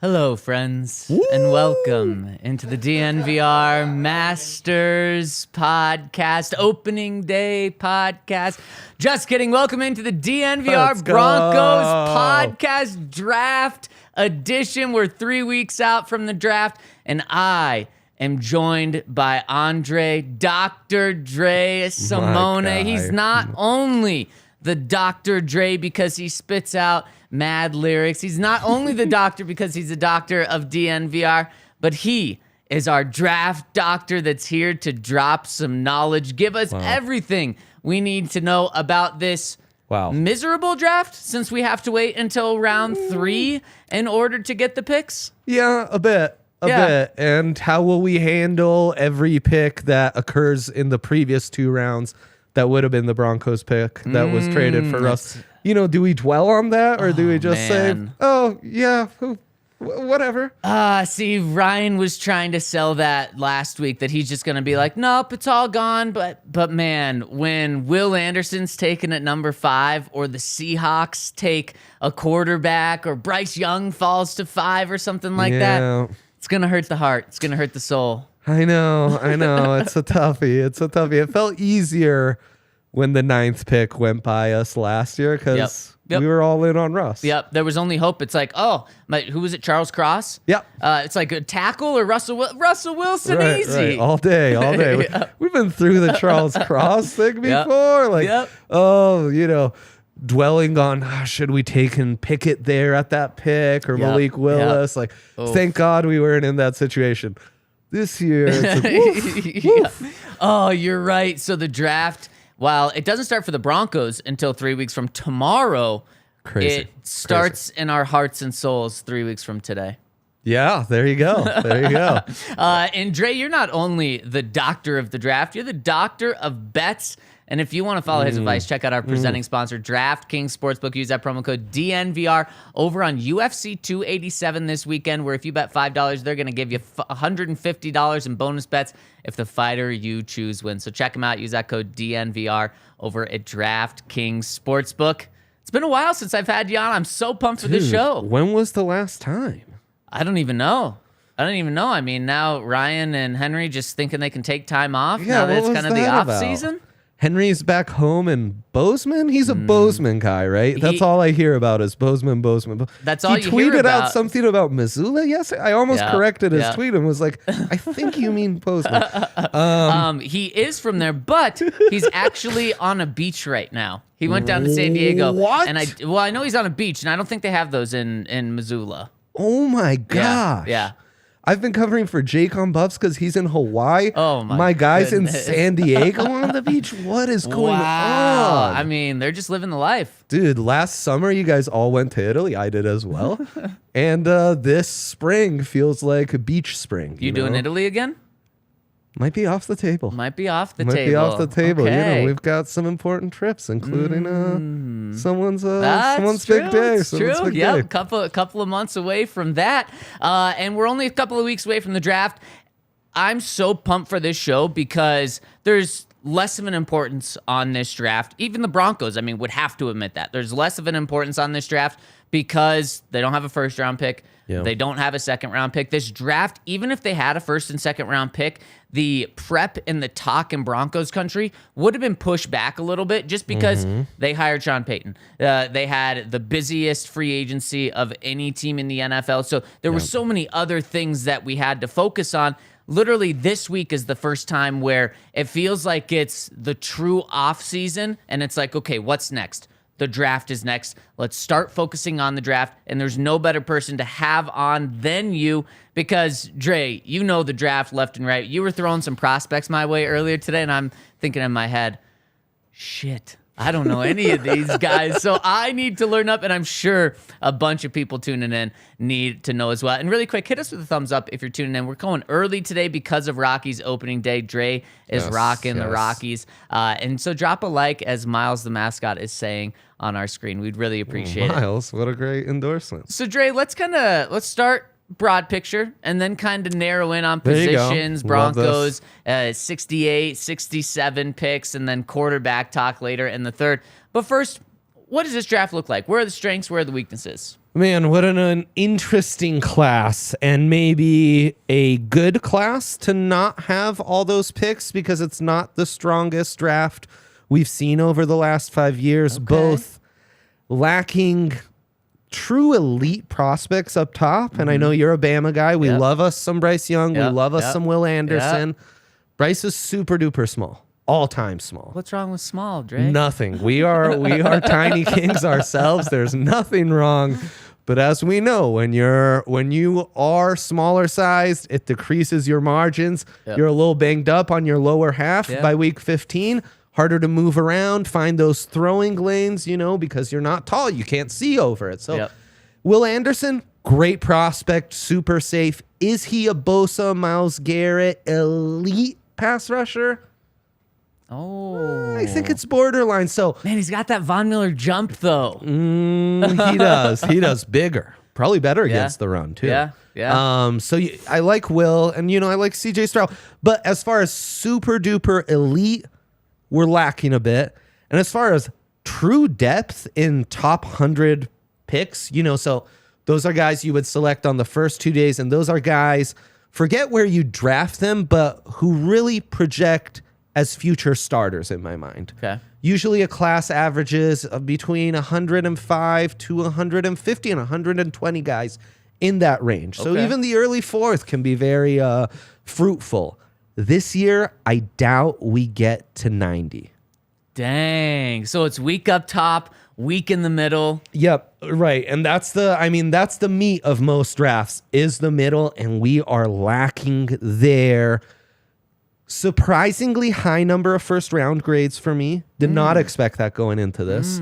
Hello, friends, Woo! and welcome into the DNVR Masters Podcast, Opening Day Podcast. Just kidding. Welcome into the DNVR Broncos Podcast Draft Edition. We're 3 weeks out from the draft, and I am joined by Andre Dr. Dre Simone. He's not only the Dr. Dre because he spits out mad lyrics. He's not only the doctor because he's a doctor of DNVR, but he is our draft doctor that's here to drop some knowledge, give us everything we need to know about this miserable draft, since we have to wait until round 3 in order to get the picks. Yeah, a bit. And how will we handle every pick that occurs in the previous 2 rounds that would have been the Broncos pick that was traded for us? You know, do we dwell on that, or do we just say, oh, yeah, whatever? See, Ryan was trying to sell that last week, that he's just going to be like, nope, it's all gone. But man, when Will Anderson's taken at number 5, or the Seahawks take a quarterback, or Bryce Young falls to 5 or something like that, it's going to hurt the heart. It's going to hurt the soul. I know. It's a toughie. It felt easier when the 9th pick went by us last year, because we were all in on Russ. Yep, there was only hope. It's like, who was it, Charles Cross? Yep. It's like a tackle or Russell Wilson, easy. Right. All day. We've been through the Charles Cross thing before. Dwelling on, should we take and Pickett there at that pick, or Malik Willis? Thank God we weren't in that situation. This year, it's woof. Oh, you're right. So the draft, while it doesn't start for the Broncos until 3 weeks from tomorrow, it starts in our hearts and souls 3 weeks from today. Yeah, there you go. And Dre, you're not only the doctor of the draft, you're the doctor of bets. And if you want to follow his advice, check out our presenting sponsor, DraftKings Sportsbook. Use that promo code DNVR over on UFC 287 this weekend, where if you bet $5, they're going to give you $150 in bonus bets if the fighter you choose wins. So check them out. Use that code DNVR over at DraftKings Sportsbook. It's been a while since I've had you on. I'm so pumped for this show. When was the last time? I don't even know. I mean, now Ryan and Henry just thinking they can take time off. Now that it's kind of the off season. Henry's back home in Bozeman. He's a Bozeman guy, right? That's all I hear about is Bozeman. That's all you hear about. He tweeted out something about Missoula yesterday. I almost corrected his tweet and was like, I think you mean Bozeman. He is from there, but he's actually on a beach right now. He went down to San Diego. What? And I know he's on a beach, and I don't think they have those in Missoula. Oh my gosh. Yeah. I've been covering for Jake on Buffs because he's in Hawaii. Oh my guy's goodness. in San Diego on the beach. What is going on? I mean, they're just living the life. Dude, last summer you guys all went to Italy. I did as well. And this spring feels like a beach spring. You doing Italy again? Might be off the table. Might be off the table. Okay. You know, we've got some important trips, including someone's big day. True. Yeah, couple of months away from that, and we're only a couple of weeks away from the draft. I'm so pumped for this show because there's less of an importance on this draft. Even the Broncos, would have to admit that there's less of an importance on this draft because they don't have a first round pick. Yeah. They don't have a second round pick. This draft, even if they had a first and second round pick, the prep and the talk in Broncos country would have been pushed back a little bit just because they hired Sean Payton. They had the busiest free agency of any team in the NFL. So there were so many other things that we had to focus on. Literally this week is the first time where it feels like it's the true off season, and it's like, okay, what's next? The draft is next. Let's start focusing on the draft. And there's no better person to have on than you because, Dre, you know the draft left and right. You were throwing some prospects my way earlier today, and I'm thinking in my head, shit, I don't know any of these guys. So I need to learn up, and I'm sure a bunch of people tuning in need to know as well. And really quick, hit us with a thumbs up if you're tuning in. We're going early today because of Rockies opening day. Dre is rocking the Rockies. And so drop a like, as Miles the mascot is saying on our screen. We'd really appreciate it. Miles, what a great endorsement. So Dre, let's start broad picture and then kind of narrow in on positions. Broncos, 68, 67 picks, and then quarterback talk later in the third. But first, what does this draft look like? Where are the strengths? Where are the weaknesses? Man, what an interesting class, and maybe a good class to not have all those picks because it's not the strongest draft we've seen over the last 5 years, both lacking true elite prospects up top. And I know you're a Bama guy. We love us some Bryce Young. We love us some Will Anderson. Bryce is super duper small. All time small. What's wrong with small, Drake? Nothing. We are tiny kings ourselves. There's nothing wrong. But as we know, when you are smaller sized, it decreases your margins. You're a little banged up on your lower half by week 15. Harder to move around, find those throwing lanes, because you're not tall. You can't see over it. So Will Anderson, great prospect, super safe. Is he a Bosa, Myles Garrett, elite pass rusher? Oh, I think it's borderline. So, man, he's got that Von Miller jump though. He does. He does bigger, probably better against the run too. Yeah. So I like Will, and I like CJ Stroud. But as far as super duper elite, we're lacking a bit. And as far as true depth in top 100 picks, so those are guys you would select on the first 2 days, and those are guys. Forget where you draft them, but who really project as future starters in my mind. Okay. Usually a class averages between 105 to 150 and 120 guys in that range. So even the early fourth can be very fruitful. This year, I doubt we get to 90. Dang. So it's weak up top, weak in the middle. Yep, right. And that's the meat of most drafts is the middle, and we are lacking there. Surprisingly high number of first round grades for me. Did not expect that going into this.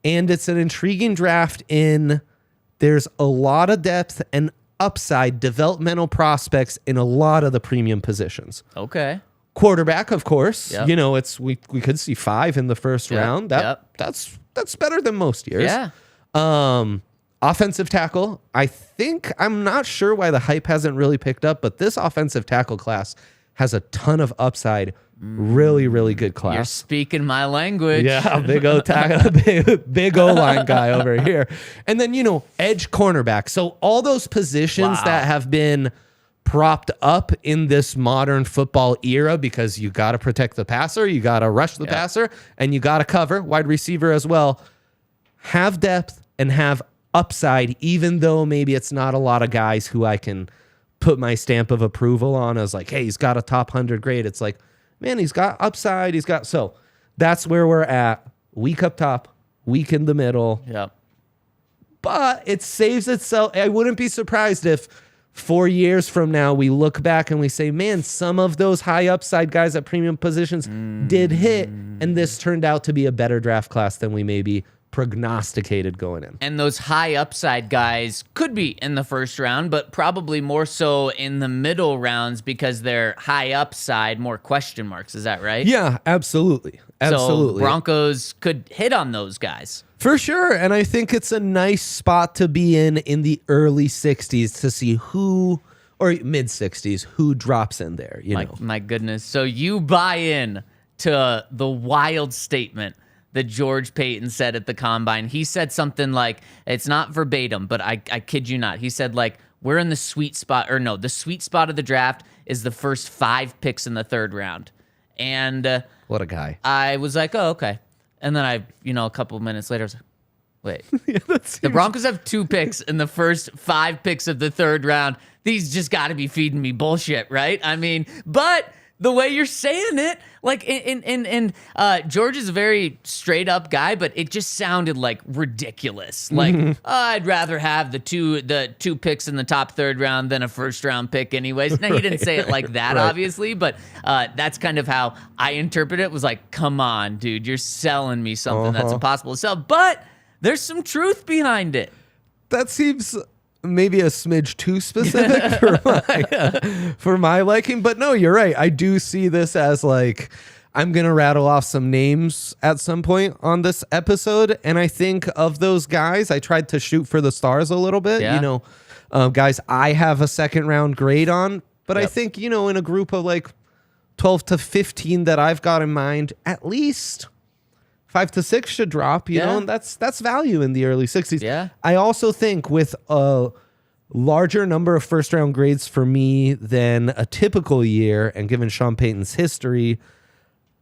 And it's an intriguing draft there's a lot of depth and upside developmental prospects in a lot of the premium positions. Okay. Quarterback, of course. Yep. We could see 5 in the first round. That's better than most years. Yeah. Offensive tackle. I'm not sure why the hype hasn't really picked up, but this offensive tackle class has a ton of upside. Really, really good class. You're speaking my language. Yeah, big O tackle, big O line guy over here. And then, edge cornerback. So all those positions that have been propped up in this modern football era because you got to protect the passer, you got to rush the passer, and you got to cover wide receiver as well. Have depth and have upside, even though maybe it's not a lot of guys who I can put my stamp of approval on as like, hey, he's got a top 100 grade. It's like, man, he's got upside. So that's where we're at. Weak up top, weak in the middle. Yep. But it saves itself. I wouldn't be surprised if 4 years from now we look back and we say, man, some of those high upside guys at premium positions did hit, and this turned out to be a better draft class than we maybe prognosticated going in. And those high upside guys could be in the first round, but probably more so in the middle rounds because they're high upside, more question marks. Is that right? Yeah, absolutely. So Broncos could hit on those guys. For sure. And I think it's a nice spot to be in the early 60s to see who, or mid 60s, who drops in there. My goodness. So you buy in to the wild statement that George Payton said at the Combine. He said something like, it's not verbatim, but I kid you not. He said, like, we're in the sweet spot, the sweet spot of the draft is the first 5 picks in the third round. And what a guy. I was like, oh, okay. And then a couple of minutes later, I was like, wait. The Broncos have 2 picks in the first 5 picks of the third round. These just got to be feeding me bullshit, right? I mean, but the way you're saying it, like, George is a very straight up guy, but it just sounded like ridiculous. Like, I'd rather have the two picks in the top third round than a first round pick anyways. Now, he didn't say it like that, obviously, but that's kind of how I interpret it. Was like, come on, dude, you're selling me something that's impossible to sell. But there's some truth behind it. That seems maybe a smidge too specific for my liking, but no, you're right. I do see this as like, I'm gonna rattle off some names at some point on this episode, and I think of those guys, I tried to shoot for the stars a little bit. Guys I have a second round grade on, but I think in a group of like 12 to 15 that I've got in mind, at least 5 to 6 should drop, you know, and that's value in the early 60s. Yeah. I also think with a larger number of first round grades for me than a typical year, and given Sean Payton's history,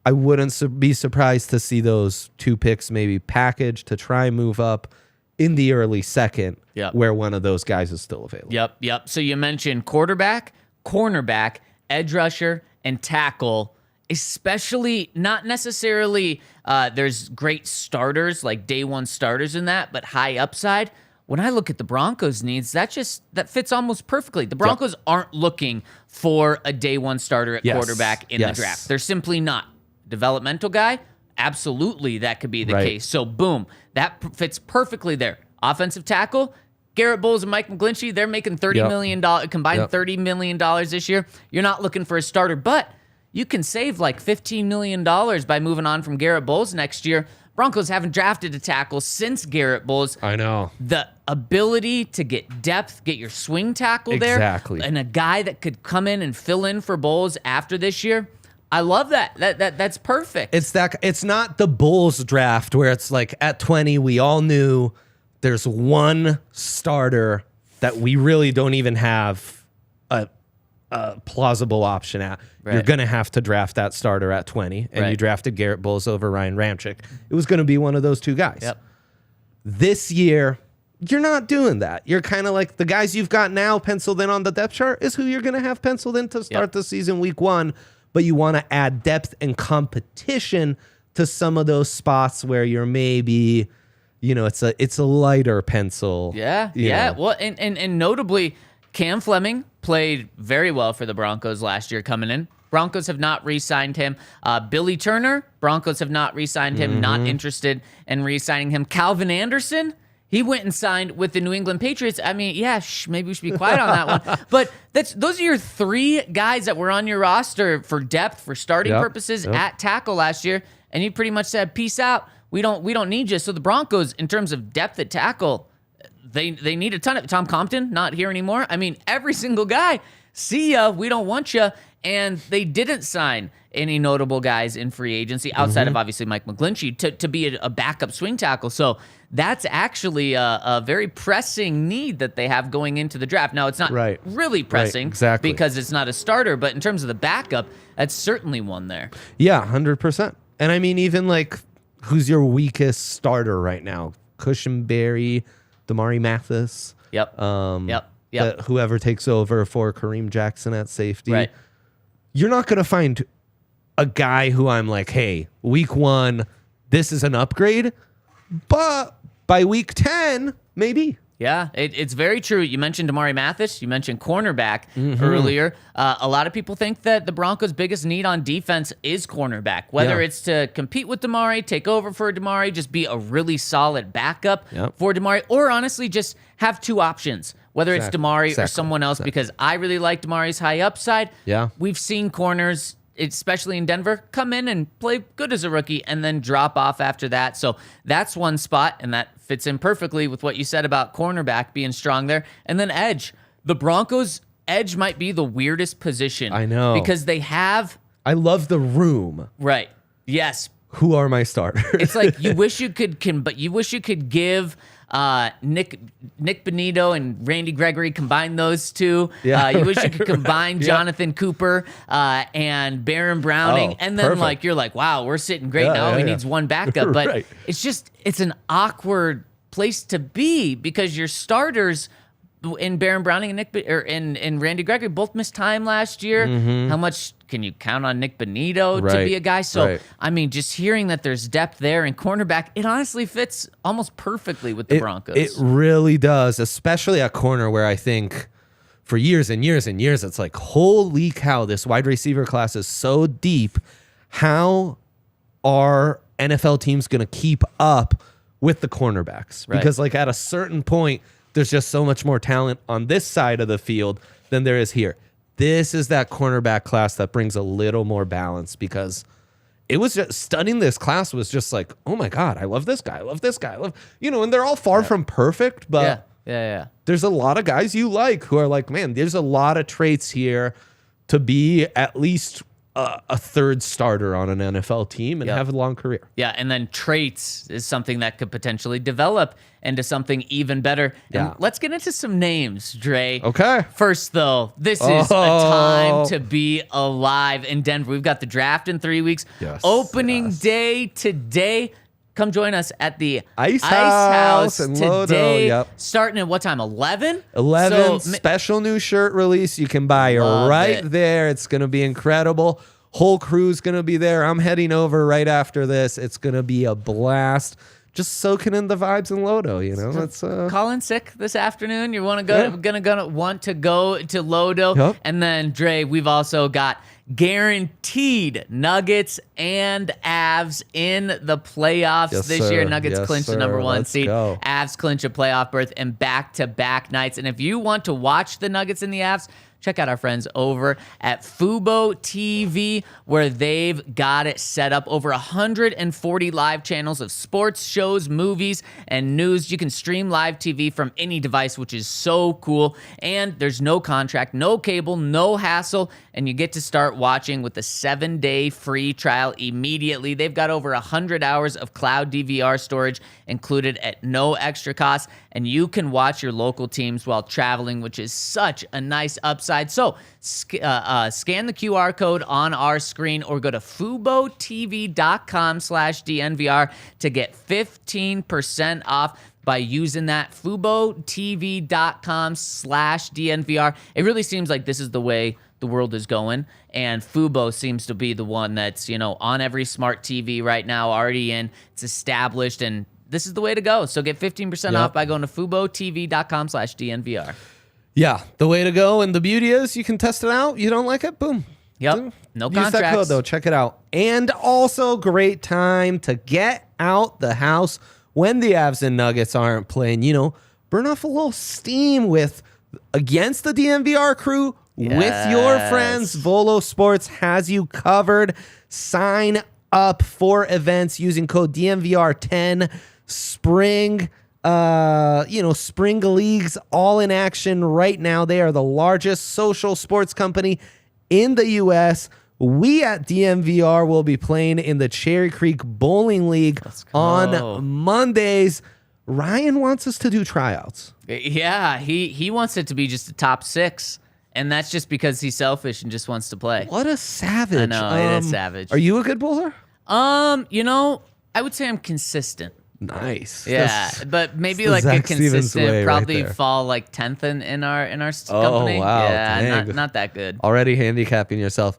I wouldn't be surprised to see those 2 picks maybe packaged to try and move up in the early second, where one of those guys is still available. Yep. So you mentioned quarterback, cornerback, edge rusher, and tackle, especially not necessarily there's great starters, like day one starters in that, but high upside. When I look at the Broncos' needs, that fits almost perfectly. The Broncos aren't looking for a day one starter at quarterback in the draft. They're simply not. Developmental guy, absolutely that could be the case. So boom, that fits perfectly there. Offensive tackle, Garrett Bowles and Mike McGlinchey, they're making $30 million, combined $30 million this year. You're not looking for a starter, but you can save like $15 million by moving on from Garrett Bowles next year. Broncos haven't drafted a tackle since Garrett Bowles. I know. The ability to get depth, get your swing tackle there, and a guy that could come in and fill in for Bowles after this year, I love that. That's perfect. It's not the Bulls draft where it's like at 20 we all knew there's one starter that we really don't even have a plausible option at. You're going to have to draft that starter at 20, and you drafted Garrett Bowles over Ryan Ramczyk. It was going to be one of those 2 guys. This year, you're not doing that. You're kind of like the guys you've got now penciled in on the depth chart is who you're going to have penciled in to start the season week 1. But you want to add depth and competition to some of those spots where you're maybe, you know, it's a lighter pencil. Yeah. Well, and notably, Cam Fleming played very well for the Broncos last year coming in. Broncos have not re-signed him. Billy Turner, Broncos have not re-signed him. Not interested in re-signing him. Calvin Anderson, he went and signed with the New England Patriots. I mean, maybe we should be quiet on that one. But those are your 3 guys that were on your roster for depth, for starting purposes at tackle last year, and you pretty much said, "Peace out. We don't need you." So the Broncos, in terms of depth at tackle, they need a ton of. Tom Compton not here anymore. I mean, every single guy. See ya. We don't want you. And they didn't sign any notable guys in free agency outside of obviously Mike McGlinchey to be a backup swing tackle. So that's actually a very pressing need that they have going into the draft. Now, it's not really pressing because it's not a starter, but in terms of the backup, that's certainly one there. Yeah, 100%. And I mean, even like, who's your weakest starter right now? Cushenberry, Damari Mathis. Whoever takes over for Kareem Jackson at safety. You're not going to find a guy who I'm like, hey, week 1, this is an upgrade. But by week 10, maybe. Yeah, it's very true. You mentioned Damari Mathis. You mentioned cornerback earlier. A lot of people think that the Broncos' biggest need on defense is cornerback, whether it's to compete with Damari, take over for Damari, just be a really solid backup for Damari, or honestly just have 2 options, whether it's Damari or someone else, because I really like Damari's high upside. We've seen corners, especially in Denver, come in and play good as a rookie and then drop off after that. So that's one spot, and that fits in perfectly with what you said about cornerback being strong there. And then edge. The Broncos' edge might be the weirdest position. I know. Because they have... I love the room. Right. Yes. Who are my starters? It's like you wish you could give... Nick Benito and Randy Gregory, combine those 2. You wish you could combine Jonathan Cooper and Baron Browning, and then perfect. You're like, wow, we're sitting great now. He needs one backup, but it's an awkward place to be because your starters in Baron Browning and Randy Gregory both missed time last year. How much can you count on Nick Benito to be a guy? So, I mean, just hearing that there's depth there in cornerback, it honestly fits almost perfectly with the Broncos. It really does, especially at corner where I think for years and years and years, it's like, holy cow, this wide receiver class is so deep. How are NFL teams going to keep up with the cornerbacks? Because like at a certain point, there's just so much more talent on this side of the field than there is here. This is that cornerback class that brings a little more balance, because it was just studying this class was just like, oh my God, I love this guy. I love this guy. I love, and they're all far from perfect, but there's a lot of guys you like who are like, man, there's a lot of traits here to be at least a third starter on an NFL team and have a long career. Yeah, and then traits is something that could potentially develop into something even better. And let's get into some names, Dre. Okay. First, though, this is a time to be alive in Denver. We've got the draft in 3 weeks. Yes, Opening day today. Come join us at the Ice House in today. Lodo. Yep. Starting at what time? 11? 11. Special new shirt release you can buy right there. It's going to be incredible. Whole crew's going to be there. I'm heading over right after this. It's going to be a blast. Just soaking in the vibes in Lodo, you know. It's calling sick this afternoon. You want to go? Gonna want to go to Lodo, and then Dre. We've also got guaranteed Nuggets and Avs in the playoffs this year. Nuggets clinch the number 1 seed. Avs clinch a playoff berth in back-to-back nights. And if you want to watch the Nuggets and the Avs, check out our friends over at Fubo TV, where they've got it set up. Over 140 live channels of sports, shows, movies, and news. You can stream live TV from any device, which is so cool. And there's no contract, no cable, no hassle, and you get to start watching with a 7-day free trial immediately. They've got over 100 hours of cloud DVR storage included at no extra cost, and you can watch your local teams while traveling, which is such a nice upside. So scan the QR code on our screen or go to FuboTV.com/DNVR to get 15% off by using that FuboTV.com/DNVR. It really seems like this is the way the world is going, and Fubo seems to be the one that's, on every smart TV right now, already in. It's established, and this is the way to go. So get 15% off by going to FuboTV.com/DNVR. Yeah, the way to go. And the beauty is you can test it out. You don't like it? Boom. Yep. No Use contracts. that code, though. Check it out. And also great time to get out the house when the Avs and Nuggets aren't playing. Burn off a little steam against the DNVR crew. Yes. With your friends. Volo Sports has you covered. Sign up for events using code DNVR10. Spring Spring Leagues all in action right now. They are the largest social sports company in the U.S. We at DNVR will be playing in the Cherry Creek Bowling League on Mondays. Ryan wants us to do tryouts. Yeah, he wants it to be just a top 6. And that's just because he's selfish and just wants to play. What a savage. I know, it is savage. Are you a good bowler? I would say I'm consistent. Nice. Yeah, but maybe like a consistent, probably fall like 10th in our company. Oh, wow. Yeah, not that good. Already handicapping yourself.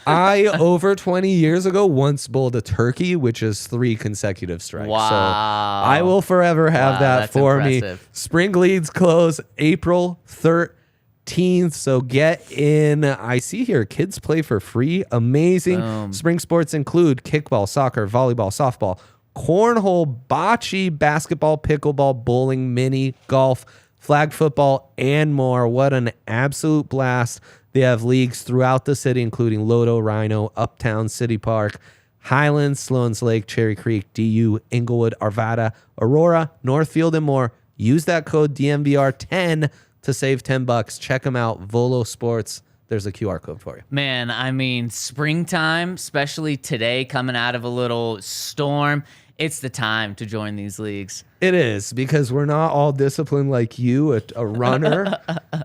I, over 20 years ago, once bowled a turkey, which is 3 consecutive strikes. Wow. So I will forever have that for impressive. me. Spring Leagues close April 13th. So get in. I see here kids play for free. Amazing. Boom. Spring sports include kickball, soccer, volleyball, softball, cornhole, bocce, basketball, pickleball, bowling, mini, golf, flag football, and more. What an absolute blast. They have leagues throughout the city, including Lodo, Rhino, Uptown, City Park, Highlands, Sloan's Lake, Cherry Creek, DU, Inglewood, Arvada, Aurora, Northfield, and more. Use that code DNVR10 to save $10. Check them out. Volo Sports. There's a QR code for you. Man, I mean, springtime, especially today, coming out of a little storm, it's the time to join these leagues. It is, because we're not all disciplined like you, a runner,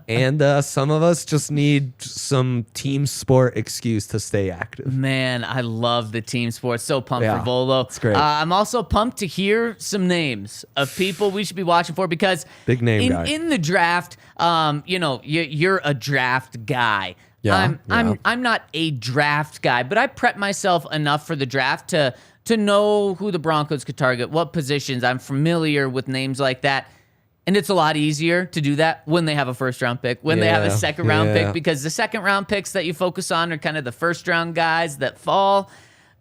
and some of us just need some team sport excuse to stay active. Man, I love the team sport. So pumped for Volo. It's great. I'm also pumped to hear some names of people we should be watching for, because big name guy. In the draft, you're a draft guy. Yeah, I'm not a draft guy, but I prep myself enough for the draft to know who the Broncos could target, what positions. I'm familiar with names like that. And it's a lot easier to do that when they have a first-round pick, when they have a second-round pick, because the second-round picks that you focus on are kind of the first-round guys that fall.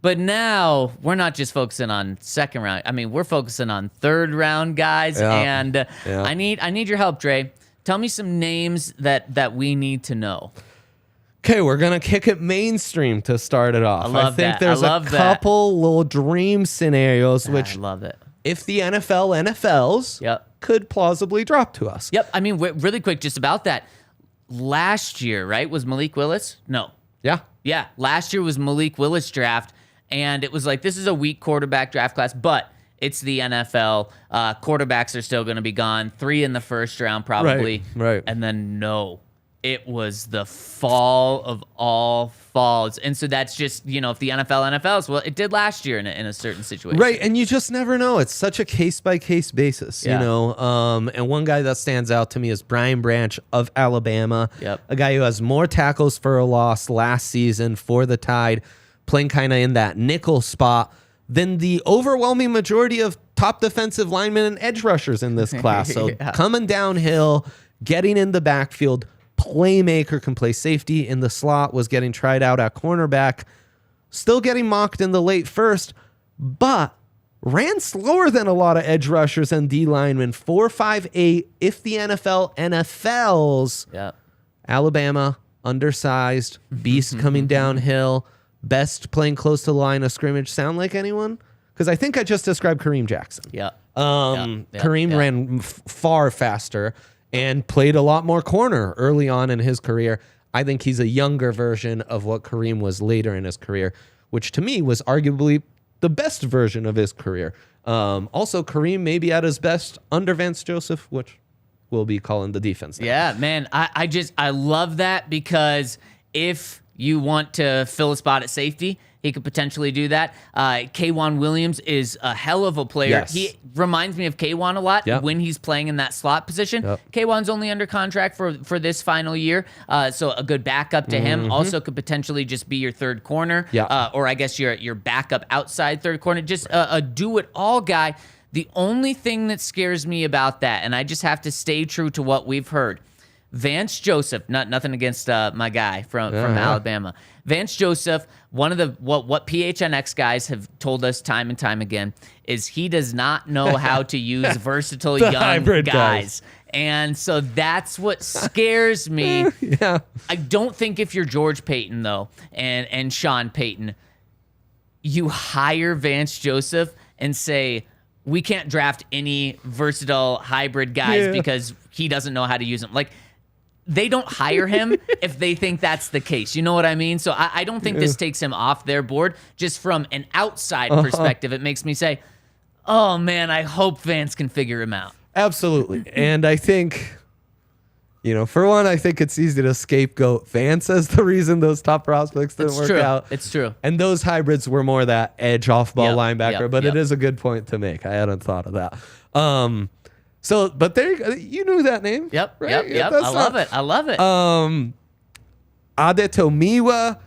But now we're not just focusing on second round. I mean, we're focusing on third-round guys. And I need your help, Dre. Tell me some names that we need to know. Okay, we're going to kick it mainstream to start it off. I think there's a couple little dream scenarios, which I love it. If the NFLs could plausibly drop to us. Yep. I mean, really quick, just about that. Last year, right, was Malik Willis? No. Yeah. Yeah, last year was Malik Willis draft, and it was like, this is a weak quarterback draft class, but it's the NFL. Quarterbacks are still going to be gone. 3 in the first round probably. Right. And then it was the fall of all falls. And so that's just, if the NFLs, well, it did last year in a certain situation. Right, and you just never know. It's such a case-by-case basis, Yeah. And one guy that stands out to me is Brian Branch of Alabama, a guy who has more tackles for a loss last season for the Tide, playing kind of in that nickel spot, than the overwhelming majority of top defensive linemen and edge rushers in this class. So coming downhill, getting in the backfield, playmaker, can play safety in the slot, was getting tried out at cornerback, still getting mocked in the late first, but ran slower than a lot of edge rushers and D linemen. 4.58 if the NFLs. Yep. Alabama, undersized, beast coming downhill, best playing close to the line of scrimmage. Sound like anyone? Because I think I just described Kareem Jackson. Yeah. Kareem ran far faster and played a lot more corner early on in his career. I think he's a younger version of what Kareem was later in his career, which to me was arguably the best version of his career. Also, Kareem may be at his best under Vance Joseph, which we'll be calling the defense now. Yeah, man. I love that, because if you want to fill a spot at safety, he could potentially do that. K'Wan Williams is a hell of a player. Yes. He reminds me of K'Wan a lot when he's playing in that slot position. K'Wan's only under contract for this final year, so a good backup to him. Also could potentially just be your third corner, or I guess your backup outside third corner. Just a do-it-all guy. The only thing that scares me about that, and I just have to stay true to what we've heard, Vance Joseph, nothing against my guy from Alabama. Vance Joseph, one of the what PHNX guys have told us time and time again is he does not know how to use versatile young guys. And so that's what scares me. I don't think if you're George Payton, though, and Sean Payton, you hire Vance Joseph and say, we can't draft any versatile hybrid guys because he doesn't know how to use them. Like, they don't hire him if they think that's the case. You know what I mean? So I don't think this takes him off their board. Just from an outside perspective, it makes me say, oh, man, I hope Vance can figure him out. Absolutely. And I think, for one, I think it's easy to scapegoat Vance as the reason those top prospects didn't work out. It's true. And those hybrids were more that edge off-ball linebacker, but it is a good point to make. I hadn't thought of that. But there you knew that name. Yep. Right? Yep. I love it. Adetomiwa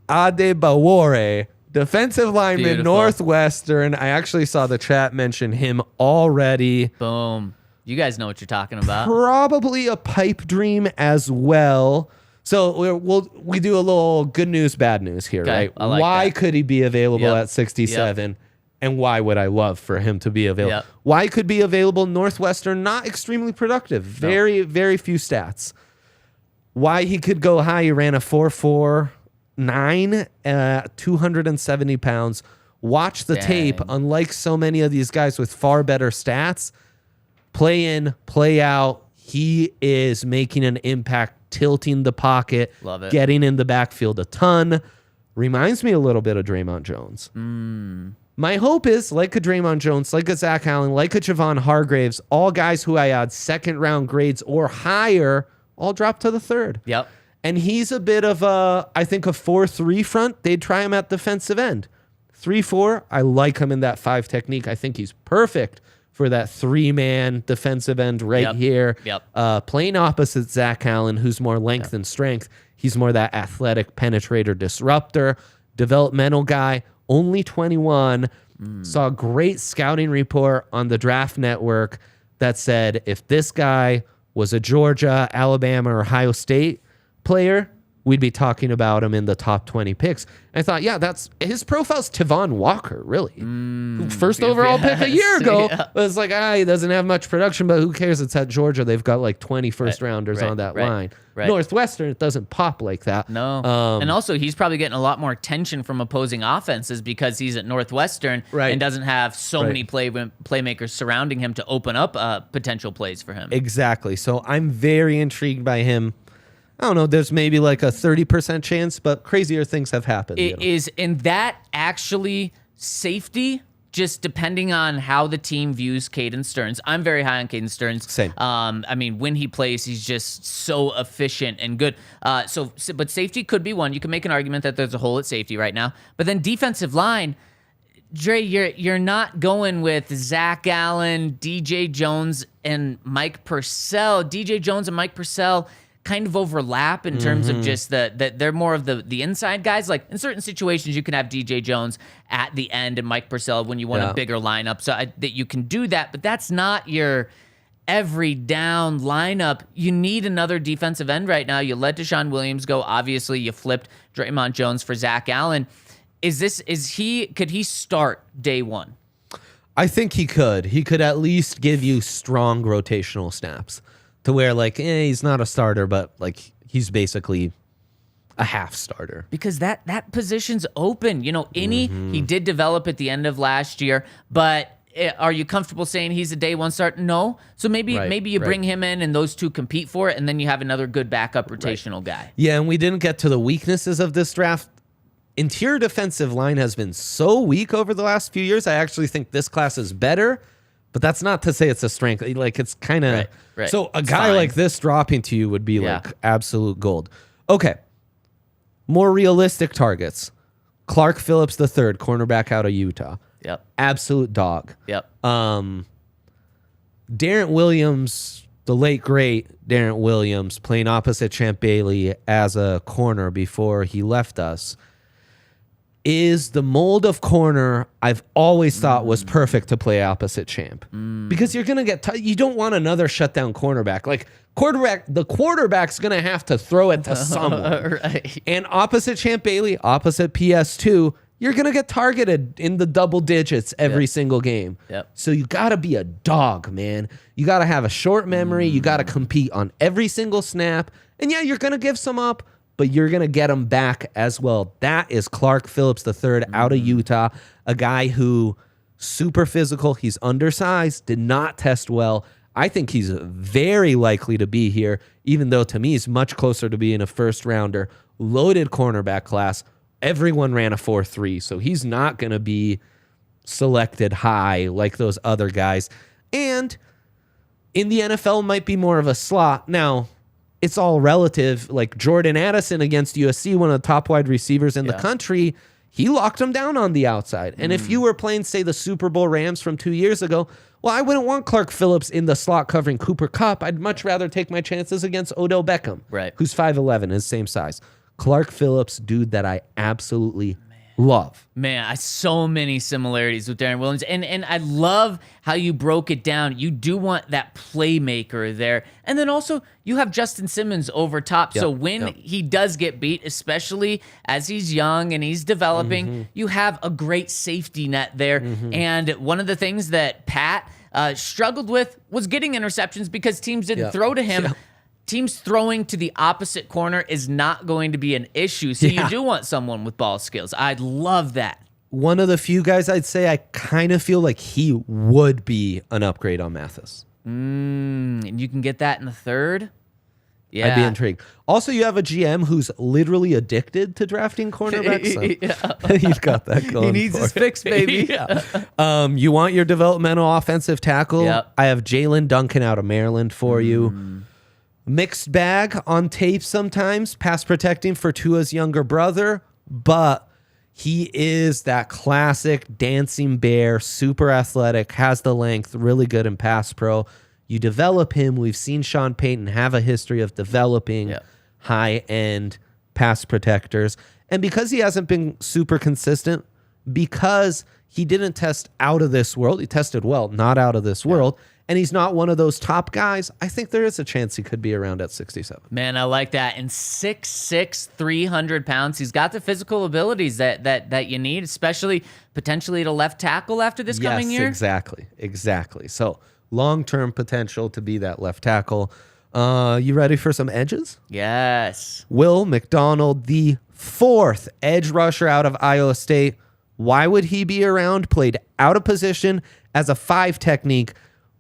Adebawore, defensive lineman, Beautiful. Northwestern. I actually saw the chat mention him already. Boom. You guys know what you're talking about. Probably a pipe dream as well. So we do a little good news, bad news here, right? I like why that. could he be available at 67? And why would I love for him to be available? Why could be available? Northwestern, not extremely productive. Very, very few stats. Why he could go high, he ran a 4.49 at 270 pounds. Watch the tape. Unlike so many of these guys with far better stats, play in, play out, he is making an impact, tilting the pocket, Love it. getting in the backfield a ton. Reminds me a little bit of Draymond Jones. My hope is, like a Draymond Jones, like a Zach Allen, like a Javon Hargraves, all guys who I had second-round grades or higher, all drop to the third. Yep. And he's a bit of I think a 4-3 front. They'd try him at defensive end. 3-4, I like him in that 5 technique. I think he's perfect for that 3-man defensive end here. Playing opposite Zach Allen, who's more length and strength. He's more that athletic penetrator, disruptor, developmental guy. Only 21. Saw a great scouting report on the Draft Network that said if this guy was a Georgia, Alabama, or Ohio State player, we'd be talking about him in the top 20 picks. I thought, that's his profile's Tavon Walker, really. First overall pick a year ago. It's like, he doesn't have much production, but who cares? It's at Georgia. They've got like 20 first rounders on that line. Northwestern, it doesn't pop like that. No. And also, he's probably getting a lot more attention from opposing offenses because he's at Northwestern and doesn't have so many playmakers surrounding him to open up potential plays for him. Exactly. So I'm very intrigued by him. I don't know, there's maybe like a 30% chance, but crazier things have happened. It is, and that actually safety, just depending on how the team views Caden Stearns. I'm very high on Caden Stearns. Same. I mean, when he plays, he's just so efficient and good. But safety could be one. You can make an argument that there's a hole at safety right now. But then defensive line, Dre, you're not going with Zach Allen, DJ Jones, and Mike Purcell. DJ Jones and Mike Purcell kind of overlap in terms of just that they're more of the inside guys. Like in certain situations, you can have DJ Jones at the end and Mike Purcell when you want a bigger lineup, so that you can do that. But that's not your every down lineup. You need another defensive end right now. You let Deshaun Williams go. Obviously, you flipped Draymond Jones for Zach Allen. Could he start day one? I think he could. He could at least give you strong rotational snaps to where like, he's not a starter, but like he's basically a half starter. Because that position's open. You know, he did develop at the end of last year, but are you comfortable saying he's a day one start? No. So maybe you bring him in and those two compete for it, and then you have another good backup rotational guy. Yeah, and we didn't get to the weaknesses of this draft. Interior defensive line has been so weak over the last few years. I actually think this class is better, but that's not to say it's a strength. Like it's kind of right. So a guy like this dropping to you would be like absolute gold. Okay, more realistic targets. Clark Phillips III, cornerback out of Utah. Yep, absolute dog. Yep. Darren Williams, the late great Darren Williams, playing opposite Champ Bailey as a corner before he left us, is the mold of corner I've always thought was perfect to play opposite Champ. Because you're going to get you don't want another shutdown cornerback. Like the quarterback's going to have to throw it to someone. Right. And opposite Champ Bailey, opposite PS2, you're going to get targeted in the double digits every single game. Yep. So you got to be a dog, man. You got to have a short memory. You got to compete on every single snap. And yeah, you're going to give some up, but you're going to get them back as well. That is Clark Phillips III out of Utah, a guy who super physical. He's undersized, did not test well. I think he's very likely to be here, even though to me he's much closer to being a first rounder. Loaded cornerback class. Everyone ran a 4.3, so he's not going to be selected high like those other guys. And in the NFL might be more of a slot. Now, it's all relative. Like Jordan Addison against USC, one of the top wide receivers in the country, he locked him down on the outside. And if you were playing, say, the Super Bowl Rams from 2 years ago, well, I wouldn't want Clark Phillips in the slot covering Cooper Kupp. I'd much rather take my chances against Odell Beckham, who's 5'11", his same size. Clark Phillips, dude that I absolutely love. Man, so many similarities with Darren Williams. And I love how you broke it down. You do want that playmaker there. And then also, you have Justin Simmons over top. So when he does get beat, especially as he's young and he's developing, you have a great safety net there. And one of the things that Pat struggled with was getting interceptions because teams didn't throw to him. Teams throwing to the opposite corner is not going to be an issue. So you do want someone with ball skills. I'd love that. One of the few guys I'd say I kind of feel like he would be an upgrade on Mathis. And you can get that in the third? Yeah. I'd be intrigued. Also, you have a GM who's literally addicted to drafting cornerbacks. So he's got that going. He needs his fix, baby. You want your developmental offensive tackle? I have Jalen Duncan out of Maryland for you. Mixed bag on tape sometimes, pass protecting for Tua's younger brother, but he is that classic dancing bear, super athletic, has the length, really good in pass pro. You develop him. We've seen Sean Payton have a history of developing high-end pass protectors. And because he hasn't been super consistent, because he didn't test out of this world, he tested well, not out of this world, and he's not one of those top guys, I think there is a chance he could be around at 67. Man, I like that. And 6'6", 300 pounds. He's got the physical abilities that you need, especially potentially to left tackle after this coming year. Exactly. So long-term potential to be that left tackle. You ready for some edges? Yes. Will McDonald, the fourth edge rusher out of Iowa State. Why would he be around? Played out of position as a 5 technique.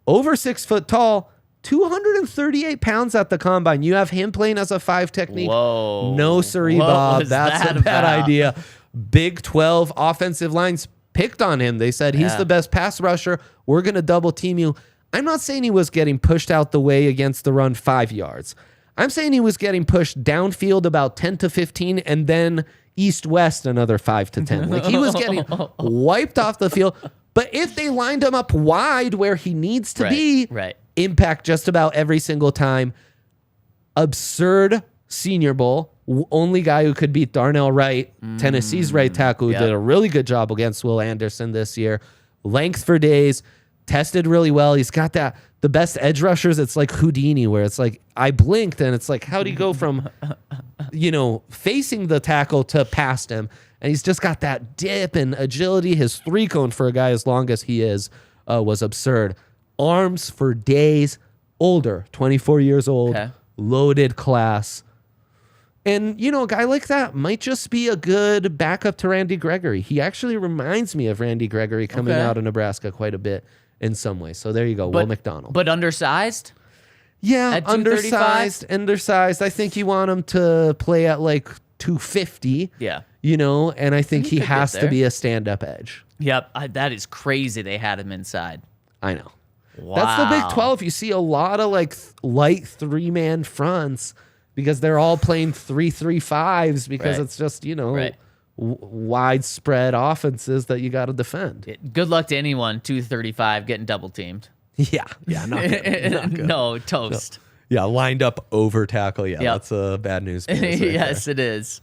Over 6 foot tall, 238 pounds at the combine. You have him playing as a 5 technique. Whoa. No, siree, What Bob. was That's that a bad about? idea. Big 12 offensive lines picked on him. They said, he's the best pass rusher. We're going to double team you. I'm not saying he was getting pushed out the way against the run 5 yards. I'm saying he was getting pushed downfield about 10 to 15 and then east-west another 5 to 10. Like, he was getting wiped off the field. But if they lined him up wide where he needs to be, impact just about every single time. Absurd Senior Bowl. Only guy who could beat Darnell Wright, Tennessee's right tackle, who did a really good job against Will Anderson this year. Length for days. Tested really well. He's got the best edge rushers. It's like Houdini, where it's like, I blinked and it's like, how do you go from, facing the tackle to past him? And he's just got that dip and agility. His 3-cone for a guy as long as he is was absurd. Arms for days. Older, 24 years old. Okay. Loaded class. And, a guy like that might just be a good backup to Randy Gregory. He actually reminds me of Randy Gregory coming out of Nebraska quite a bit in some ways. So there you go, Will McDonald. But undersized? Yeah, undersized. I think you want him to play at like 250. Yeah. And I think he has to be a stand-up edge. Yep, that is crazy they had him inside. I know. Wow. That's the Big 12. You see a lot of like light 3-man fronts because they're all playing 3-3-5s because it's just, widespread offenses that you got to defend. Good luck to anyone 235 getting double teamed. Yeah, not good. Not good. No, toast. No. Yeah, lined up over tackle. Yeah, that's bad news. Yes, it is.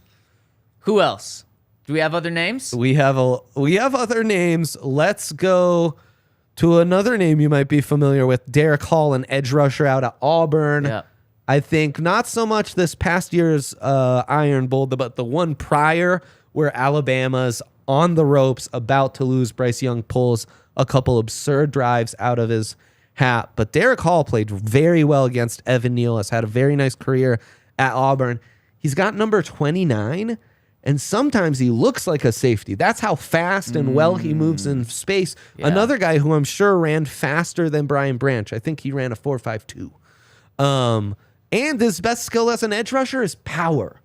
Who else? Do we have other names? We have other names. Let's go to another name you might be familiar with. Derek Hall, an edge rusher out of Auburn. Yeah. I think not so much this past year's Iron Bowl, but the one prior where Alabama's on the ropes, about to lose. Bryce Young pulls a couple absurd drives out of his hat. But Derek Hall played very well against Evan Neal, has had a very nice career at Auburn. He's got number 29, and sometimes he looks like a safety. That's how fast and well he moves in space. Yeah. Another guy who I'm sure ran faster than Brian Branch. I think he ran a 4.52. And his best skill as an edge rusher is power.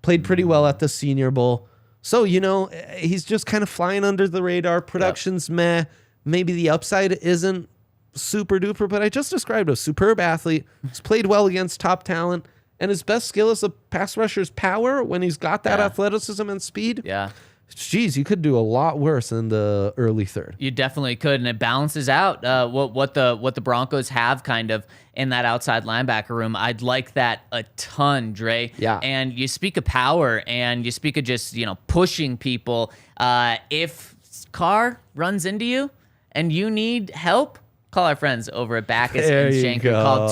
Played pretty well at the Senior Bowl. So, he's just kind of flying under the radar. Production's meh. Maybe the upside isn't super duper, but I just described a superb athlete. He's played well against top talent. And his best skill is a pass rusher's power when he's got that athleticism and speed. Yeah. Geez, you could do a lot worse in the early third. You definitely could, and it balances out what the Broncos have kind of in that outside linebacker room. I'd like that a ton, Dre. Yeah. And you speak of power, and you speak of just pushing people. If Carr runs into you and you need help, call our friends over at Backus and Shanker. Call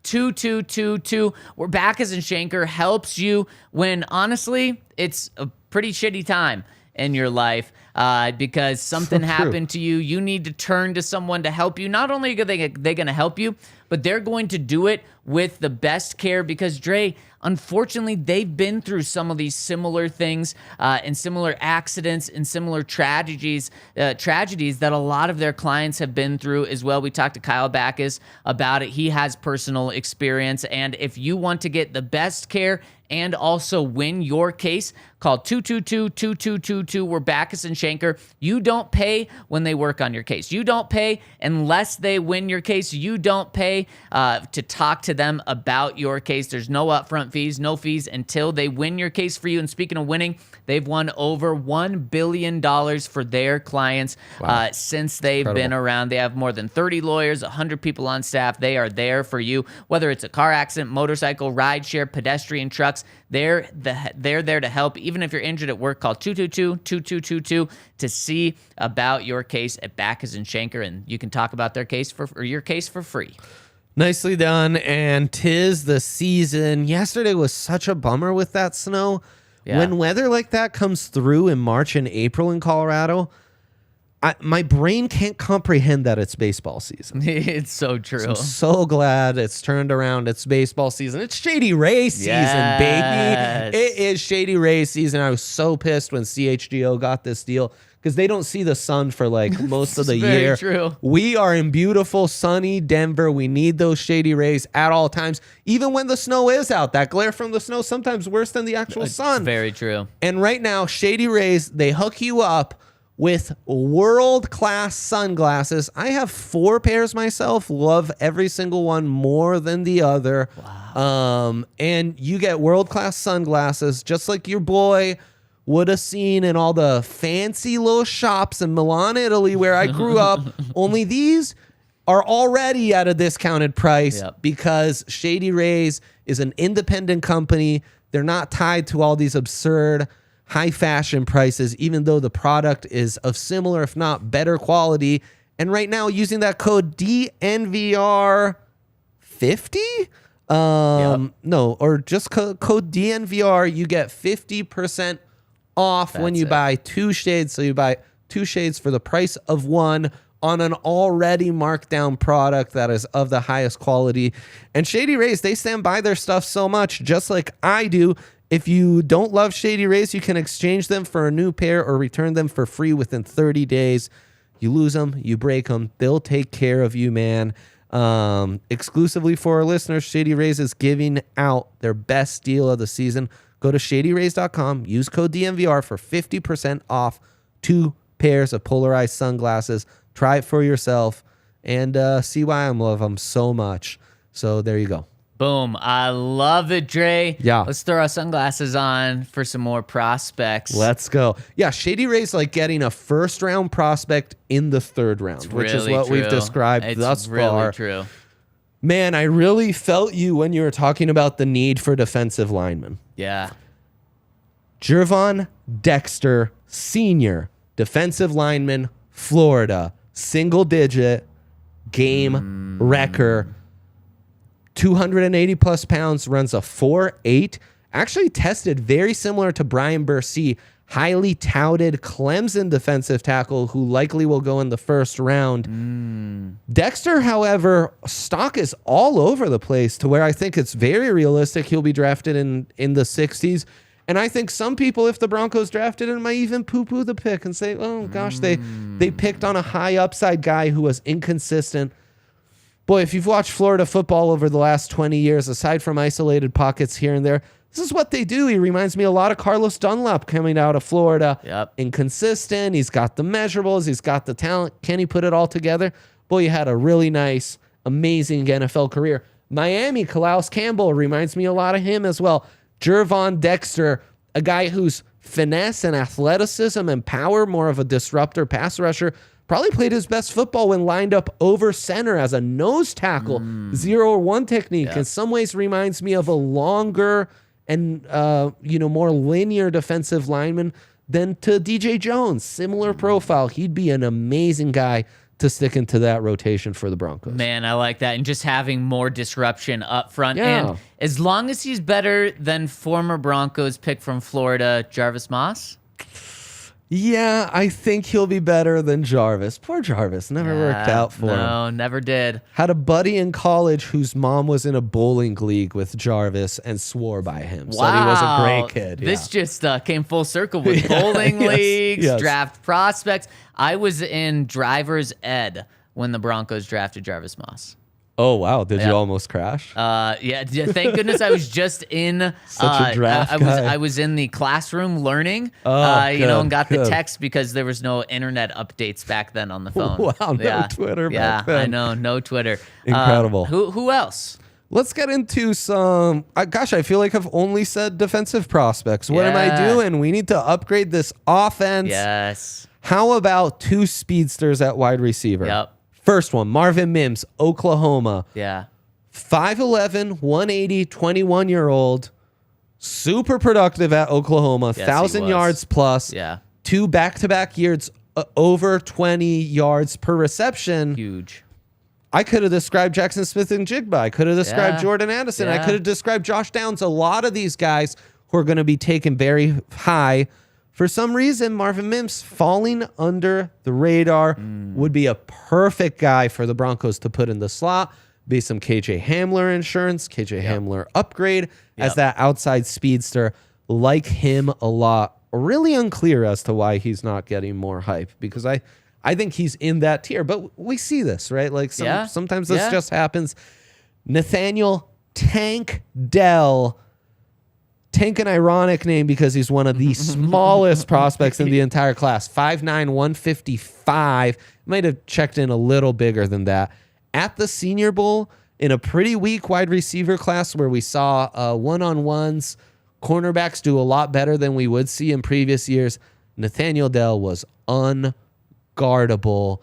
222-2222. Where Backus and Shanker helps you when honestly it's a pretty shitty time in your life because something happened to you. You need to turn to someone to help you. Not only are they going to help you, but they're going to do it with the best care because, Dre, unfortunately, they've been through some of these similar things and similar accidents and similar tragedies that a lot of their clients have been through as well. We talked to Kyle Backus about it. He has personal experience. And if you want to get the best care and also win your case, call 222-2222. We're Backus and Shanker. You don't pay when they work on your case. You don't pay unless they win your case. You don't pay to talk to them about your case. There's no upfront fees, no fees until they win your case for you. And speaking of winning, they've won over $1 billion for their clients since they've been around. They have more than 30 lawyers, 100 people on staff. They are there for you, whether it's a car accident, motorcycle, rideshare, pedestrian, trucks. They're there to help. Even if you're injured at work, call 222-2222 to see about your case at Backus and Shanker, and you can talk about your case for free. Nicely done, and 'tis the season. Yesterday was such a bummer with that snow. Yeah. When weather like that comes through in March and April in Colorado, my brain can't comprehend that it's baseball season. It's so true. So I'm so glad it's turned around. It's baseball season. It's Shady Ray season, baby. It is Shady Ray season. I was so pissed when CHGO got this deal because they don't see the sun for like most of the very year. true. We are in beautiful, sunny Denver. We need those shady rays at all times, even when the snow is out. That glare from the snow sometimes worse than the actual sun. Very true. And right now, Shady Rays, they hook you up with world-class sunglasses. I have 4 pairs myself. Love every single one more than the other. Wow. And you get world-class sunglasses, just like your boy would have seen in all the fancy little shops in Milan, Italy, where I grew up. Only these are already at a discounted price because Shady Rays is an independent company. They're not tied to all these absurd high fashion prices, even though the product is of similar, if not better quality. And right now, using that code DNVR50, no, or just code DNVR, you get 50% off when you buy 2 shades. So you buy 2 shades for the price of 1 on an already marked down product that is of the highest quality. And Shady Rays, they stand by their stuff so much, just like I do. If you don't love Shady Rays, you can exchange them for a new pair or return them for free within 30 days. You lose them, you break them, they'll take care of you, man. Exclusively for our listeners, Shady Rays is giving out their best deal of the season. Go to shadyrays.com, use code DNVR for 50% off 2 pairs of polarized sunglasses. Try it for yourself and see why I love them so much. So there you go. Boom. I love it, Dre. Yeah. Let's throw our sunglasses on for some more prospects. Let's go. Yeah, Shady Rays like getting a first-round prospect in the 3rd round, which is what we've described thus far. It's really true. Man, I really felt you when you were talking about the need for defensive linemen. Yeah. Gervon Dexter, senior, defensive lineman, Florida, single-digit game wrecker. 280 plus pounds, runs a 4.8. Actually tested very similar to Brian Bursey, highly touted Clemson defensive tackle who likely will go in the 1st round. Dexter, however, stock is all over the place to where I think it's very realistic he'll be drafted in the 60s. And I think some people, if the Broncos drafted him, might even poo-poo the pick and say, oh, gosh, they picked on a high upside guy who was inconsistent. Boy, if you've watched Florida football over the last 20 years, aside from isolated pockets here and there, this is what they do. He reminds me a lot of Carlos Dunlap coming out of Florida. Yep. Inconsistent. He's got the measurables. He's got the talent. Can he put it all together? Boy, he had a really nice, amazing NFL career. Miami, Calais Campbell reminds me a lot of him as well. Gervon Dexter, a guy whose finesse and athleticism and power, more of a disruptor pass rusher, probably played his best football when lined up over center as a nose tackle. 0-1 technique. In some ways reminds me of a longer and more linear defensive lineman than to DJ Jones. Similar profile. He'd be an amazing guy to stick into that rotation for the Broncos. Man, I like that. And just having more disruption up front. Yeah. And as long as he's better than former Broncos pick from Florida, Jarvis Moss. Yeah, I think he'll be better than Jarvis. Poor Jarvis. Never worked out for him. No, never did. Had a buddy in college whose mom was in a bowling league with Jarvis and swore by him. Wow. So he was a great kid. This just came full circle with bowling leagues, draft prospects. I was in driver's ed when the Broncos drafted Jarvis Moss. Oh, wow. Did you almost crash? Yeah. Thank goodness I was just in Such a draft guy. I was in the classroom learning, and got the text because there was no internet updates back then on the phone. Wow, no Twitter back then. I know, no Twitter. Incredible. Who else? Let's get into some... I feel like I've only said defensive prospects. What am I doing? We need to upgrade this offense. Yes. How about 2 speedsters at wide receiver? Yep. First one, Marvin Mims, Oklahoma. Yeah. 5'11", 180, 21-year-old. Super productive at Oklahoma. 1,000 yards plus. Yeah. 2 back-to-back years over 20 yards per reception. Huge. I could have described Jackson Smith and Jigba. I could have described Jordan Addison. I could have described Josh Downs. A lot of these guys who are going to be taken very high. For some reason, Marvin Mims falling under the radar would be a perfect guy for the Broncos to put in the slot. Be some KJ Hamler insurance, KJ Hamler upgrade as that outside speedster. Like him a lot. really unclear as to why he's not getting more hype, because I think he's in that tier. But we see this, right? Like sometimes this just happens. Nathaniel Tank Dell. Tank, an ironic name because he's one of the smallest prospects in the entire class. 5'9", 155. Might have checked in a little bigger than that. At the Senior Bowl, in a pretty weak wide receiver class where we saw one-on-ones, cornerbacks do a lot better than we would see in previous years, Nathaniel Dell was unguardable.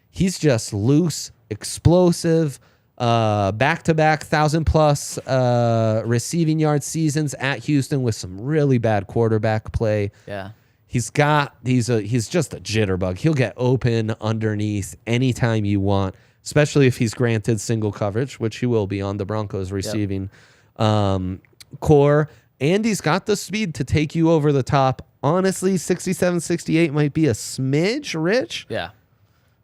He's just loose, explosive, back-to-back 1,000+ receiving yard seasons at Houston with some really bad quarterback play. Yeah. He's just a jitterbug. He'll get open underneath anytime you want, especially if he's granted single coverage, which he will be on the Broncos receiving core. And he's got the speed to take you over the top. Honestly, 67, 68 might be a smidge rich. Yeah.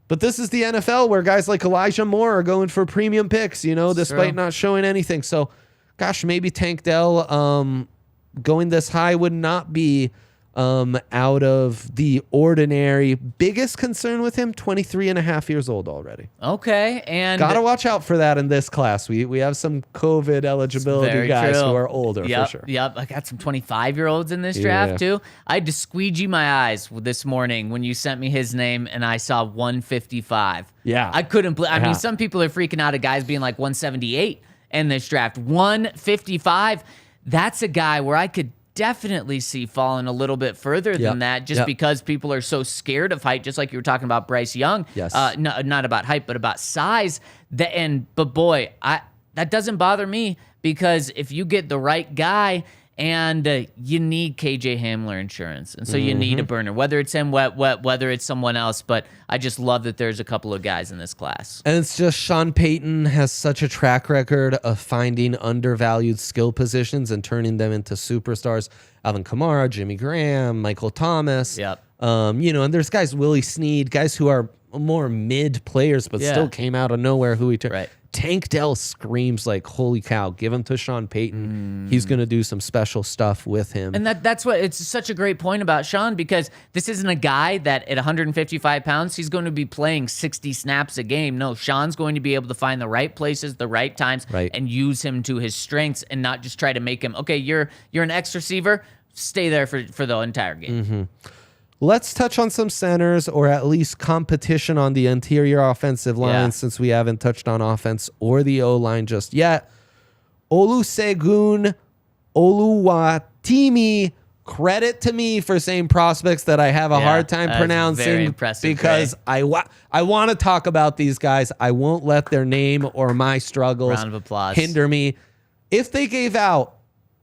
But this is the NFL where guys like Elijah Moore are going for premium picks, despite not showing anything. So, gosh, maybe Tank Dell going this high would not be out of the ordinary. Biggest concern with him, 23 and a half years old already. Okay. And got to watch out for that in this class. We have some COVID eligibility guys who are older for sure. Yep. I got some 25-year-olds in this draft too. I had to squeegee my eyes this morning when you sent me his name and I saw 155. Yeah. I couldn't believe. I mean, some people are freaking out at guys being like 178 in this draft. 155. That's a guy where I could definitely see falling a little bit further than that, just because people are so scared of height, just like you were talking about Bryce Young. Yes. Not about height, but about size. But boy, that doesn't bother me, because if you get the right guy, and you need KJ Hamler insurance, and so you need a burner, whether it's him, whether it's someone else. But I just love that there's a couple of guys in this class. And it's just Sean Payton has such a track record of finding undervalued skill positions and turning them into superstars. Alvin Kamara, Jimmy Graham, Michael Thomas. Yep. And there's guys, Willie Snead, guys who are more mid players, but still came out of nowhere who he turned. Right. Tank Dell screams like, holy cow, give him to Sean Payton. He's going to do some special stuff with him. And that's what, it's such a great point about Sean, because this isn't a guy that at 155 pounds, he's going to be playing 60 snaps a game. No, Sean's going to be able to find the right places, the right times, and use him to his strengths, and not just try to make him, okay, you're an X receiver, stay there for the entire game. Let's touch on some centers, or at least competition on the interior offensive line, since we haven't touched on offense or the O-line just yet. Olusegun Oluwatimi, credit to me for saying prospects that I have a hard time pronouncing, very impressive, because I want to talk about these guys. I won't let their name or my struggles Round of applause. hinder me. If they gave out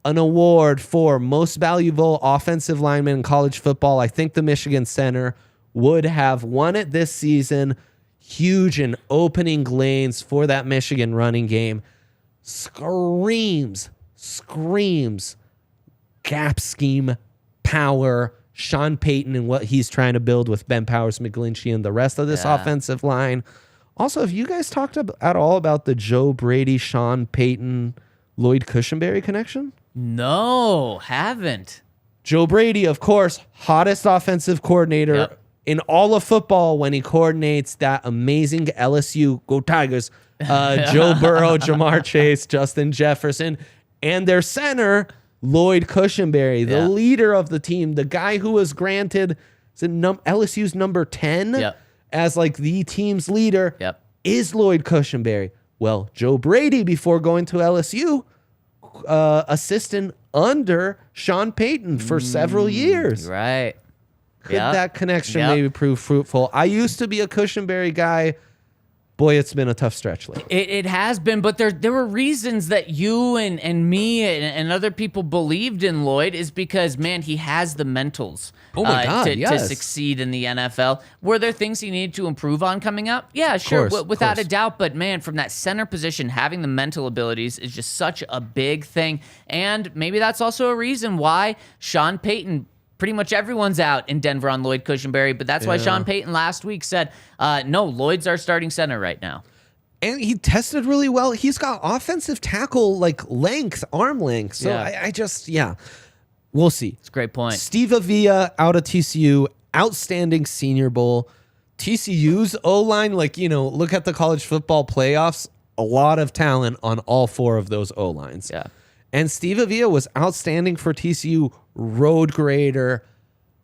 an award for most valuable offensive lineman in college football, I think the Michigan center would have won it this season. Huge in opening lanes for that Michigan running game. Screams gap scheme power. Sean Payton and what he's trying to build with Ben Powers, McGlinchey, and the rest of this offensive line. Also, have you guys talked at all about the Joe Brady, Sean Payton, Lloyd Cushenberry connection? No, haven't. Joe Brady, of course, hottest offensive coordinator in all of football when he coordinates that amazing LSU, go Tigers, Joe Burrow, Jamar Chase, Justin Jefferson, and their center, Lloyd Cushenberry, the leader of the team, the guy who was granted LSU's number 10 as like the team's leader, is Lloyd Cushenberry. Well, Joe Brady, before going to LSU, assistant under Sean Payton for several years. Right. Could that connection maybe prove fruitful? I used to be a Cushenberry guy. Boy, it's been a tough stretch lately. It has been, but there were reasons that you and me and other people believed in Lloyd, is because, man, he has the mentals to succeed in the NFL. Were there things he needed to improve on coming up? Yeah, sure, without a doubt. But, man, from that center position, having the mental abilities is just such a big thing. And maybe that's also a reason why Sean Payton, pretty much everyone's out in Denver on Lloyd Cushenberry, but that's why Sean Payton last week said, no, Lloyd's our starting center right now. And he tested really well. He's got offensive tackle, like, length, arm length. So I just We'll see. It's a great point. Steve Avila out of TCU, outstanding Senior Bowl. TCU's O-line, look at the college football playoffs, a lot of talent on all 4 of those O-lines. Yeah. And Steve Avila was outstanding for TCU, road grader,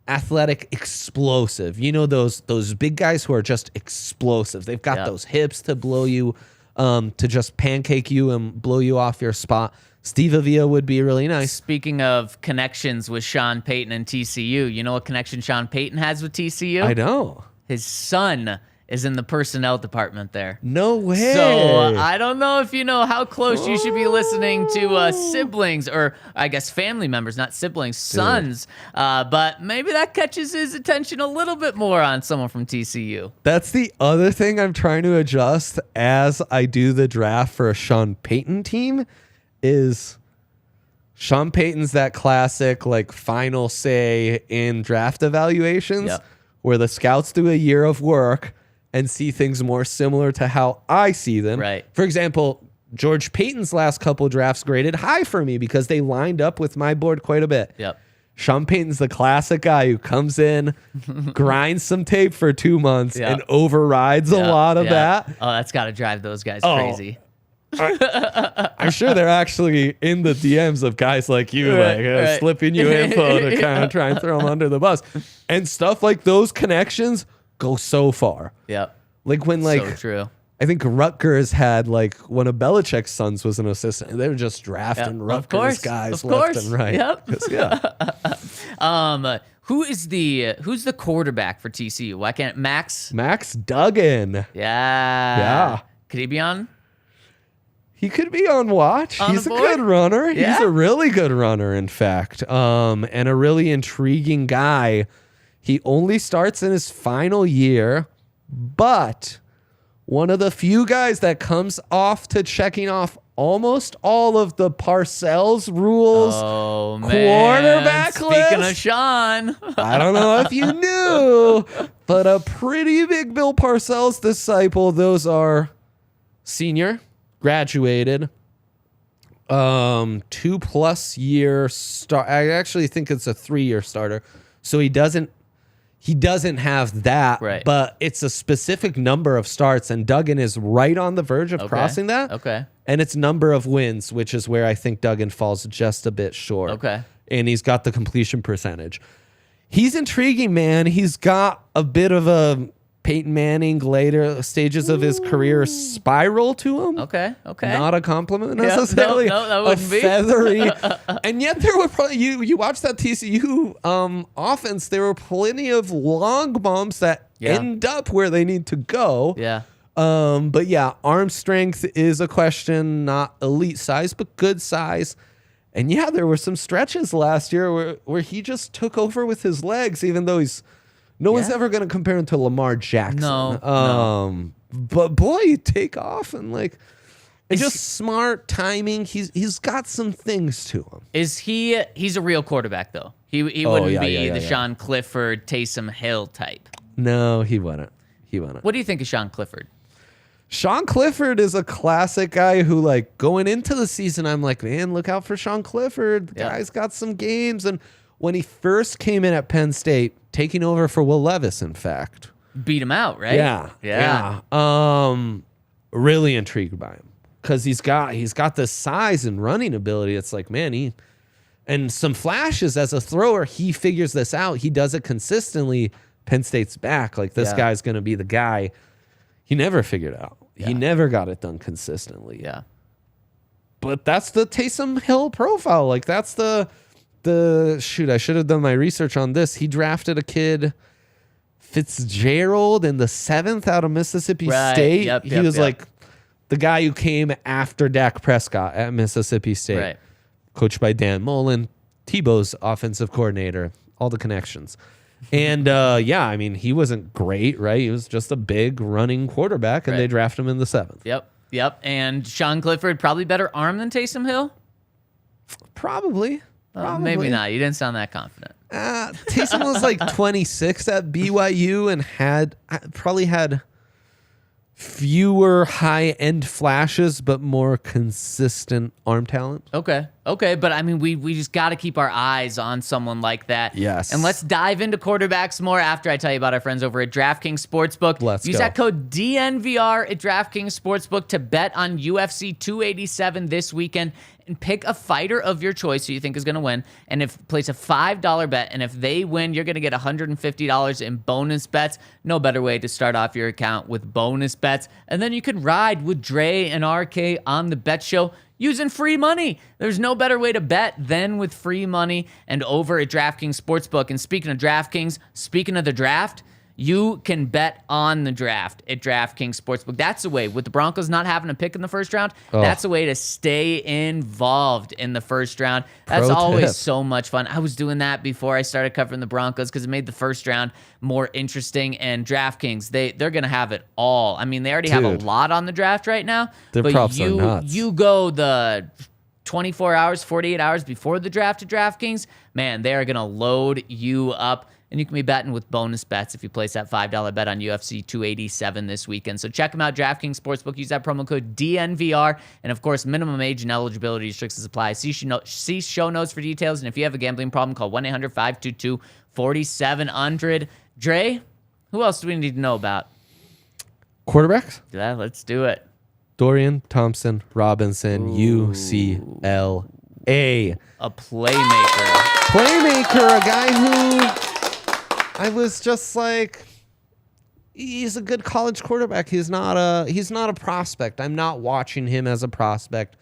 athletic, explosive. Those big guys who are just explosive. They've got those hips to blow you, to just pancake you and blow you off your spot. Steve Avila would be really nice. Speaking of connections with Sean Payton and TCU, you know what connection Sean Payton has with TCU? I know. His son is in the personnel department there. No way. So I don't know if you know how close you should be listening to siblings, or I guess family members, not siblings, sons. But maybe that catches his attention a little bit more on someone from TCU. That's the other thing I'm trying to adjust as I do the draft for a Sean Payton team is Sean Payton's that classic final say in draft evaluations where the scouts do a year of work and see things more similar to how I see them. Right. For example, George Payton's last couple drafts graded high for me because they lined up with my board quite a bit. Yep. Sean Payton's the classic guy who comes in, grinds some tape for 2 months, and overrides a lot of that. Oh, that's got to drive those guys crazy. I'm sure they're actually in the DMs of guys like you, slipping you info to kind of try and throw them under the bus. And stuff like those connections go so far. Yep. Like when so true. I think Rutgers had one of Belichick's sons was an assistant. They were just drafting Rutgers guys left and right. Yep. Who's the quarterback for TCU? Why can't Max Duggan? Yeah. Could he be on? He could be on watch. He's a good runner. Yeah. He's a really good runner, in fact, and a really intriguing guy. He only starts in his final year, but one of the few guys that comes off to checking off almost all of the Parcells rules quarterback list. Speaking of Sean. I don't know if you knew, but a pretty big Bill Parcells disciple. Those are senior, graduated, 2+ year start. I actually think it's a 3-year starter. So he doesn't have that, right, but it's a specific number of starts, and Duggan is right on the verge of crossing that. Okay. And it's number of wins, which is where I think Duggan falls just a bit short. Okay. And he's got the completion percentage. He's intriguing, man. He's got a bit of a Peyton Manning later stages of his career spiral to him. Okay. Not a compliment necessarily. No, that wouldn't be. Feathery. And yet there were probably, you watch that TCU offense, there were plenty of long bombs that end up where they need to go. Yeah. But yeah, arm strength is a question, not elite size, but good size. And yeah, there were some stretches last year where he just took over with his legs, even though no one's ever going to compare him to Lamar Jackson. No. But boy, you take off and just smart timing. He's got some things to him. He's a real quarterback though. He wouldn't be the Sean Clifford, Taysom Hill type. No, he wouldn't. What do you think of Sean Clifford? Sean Clifford is a classic guy who, going into the season, I'm like, man, look out for Sean Clifford. The guy's got some games. And when he first came in at Penn State, taking over for Will Levis, in fact. Beat him out, right? Yeah. Really intrigued by him because he's got the size and running ability. It's like, man, and some flashes as a thrower. He figures this out. He does it consistently. Penn State's back. This guy's going to be the guy. He never figured it out. Yeah. He never got it done consistently. Yeah. But that's the Taysom Hill profile. That's the shoot. I should have done my research on this. He drafted a kid, Fitzgerald, in the 7th out of Mississippi State. He was the guy who came after Dak Prescott at Mississippi State. Right. Coached by Dan Mullen, Tebow's offensive coordinator, all the connections. And he wasn't great, right? He was just a big running quarterback, and they drafted him in the 7th. Yep. And Sean Clifford, probably better arm than Taysom Hill? Probably. Maybe not. You didn't sound that confident. Taysom was 26 at BYU and probably had fewer high-end flashes, but more consistent arm talent. Okay. But I mean, we just got to keep our eyes on someone like that. Yes. And let's dive into quarterbacks more after I tell you about our friends over at DraftKings Sportsbook. Use that code DNVR at DraftKings Sportsbook to bet on UFC 287 this weekend and pick a fighter of your choice who you think is going to win. And place a $5 bet. And if they win, you're going to get $150 in bonus bets. No better way to start off your account with bonus bets. And then you can ride with Dre and RK on the bet show using free money. There's no better way to bet than with free money and over at DraftKings Sportsbook. And speaking of DraftKings, speaking of the draft, you can bet on the draft at DraftKings Sportsbook. That's a way, with the Broncos not having a pick in the first round, that's a way to stay involved in the first round. That's always so much fun. I was doing that before I started covering the Broncos because it made the first round more interesting. And DraftKings, they're going to have it all. I mean, they already have a lot on the draft right now. Their props are nuts. You go the 24 hours, 48 hours before the draft to DraftKings, man, they are going to load you up. And you can be betting with bonus bets if you place that $5 bet on UFC 287 this weekend. So check them out, DraftKings Sportsbook. Use that promo code DNVR. And, of course, minimum age and eligibility restrictions apply. See show notes for details. And if you have a gambling problem, call 1-800-522-4700. Dre, who else do we need to know about? Quarterbacks? Yeah, let's do it. Dorian Thompson-Robinson, UCLA. A playmaker. A guy who... I was just like, he's a good college quarterback. He's not a prospect. I'm not watching him as a prospect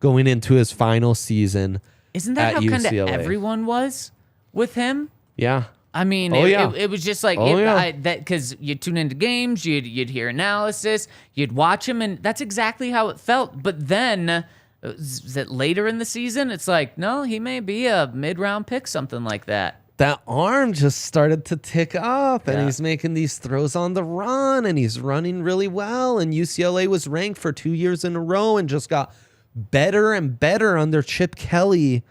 going into his final season. Isn't that how UCLA. kind of everyone was with him? Yeah. I mean, it was just like that because you tune into games, you'd hear analysis, you'd watch him, and that's exactly how it felt. But then, is it later in the season? It's like, no, he may be a mid-round pick, something like that. That arm just started to tick up, and he's making these throws on the run, and he's running really well. And UCLA was ranked for 2 years in a row and just got better and better under Chip Kelly.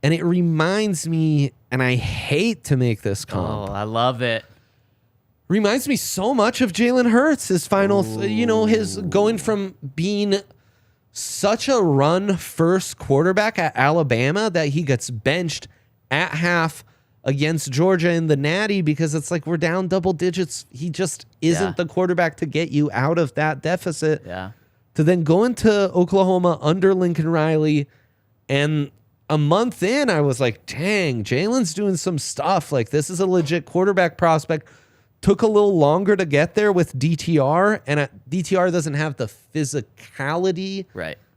And it reminds me, and I hate to make this comp. Oh, I love it. Reminds me so much of Jalen Hurts, his final, his going from being such a run-first quarterback at Alabama that he gets benched at half against Georgia in the Natty because it's like we're down double digits. He just isn't the quarterback to get you out of that deficit. Yeah. To then go into Oklahoma under Lincoln Riley, and a month in, I was like, dang, Jalen's doing some stuff. Like, this is a legit quarterback prospect. Took a little longer to get there with DTR, and DTR doesn't have the physicality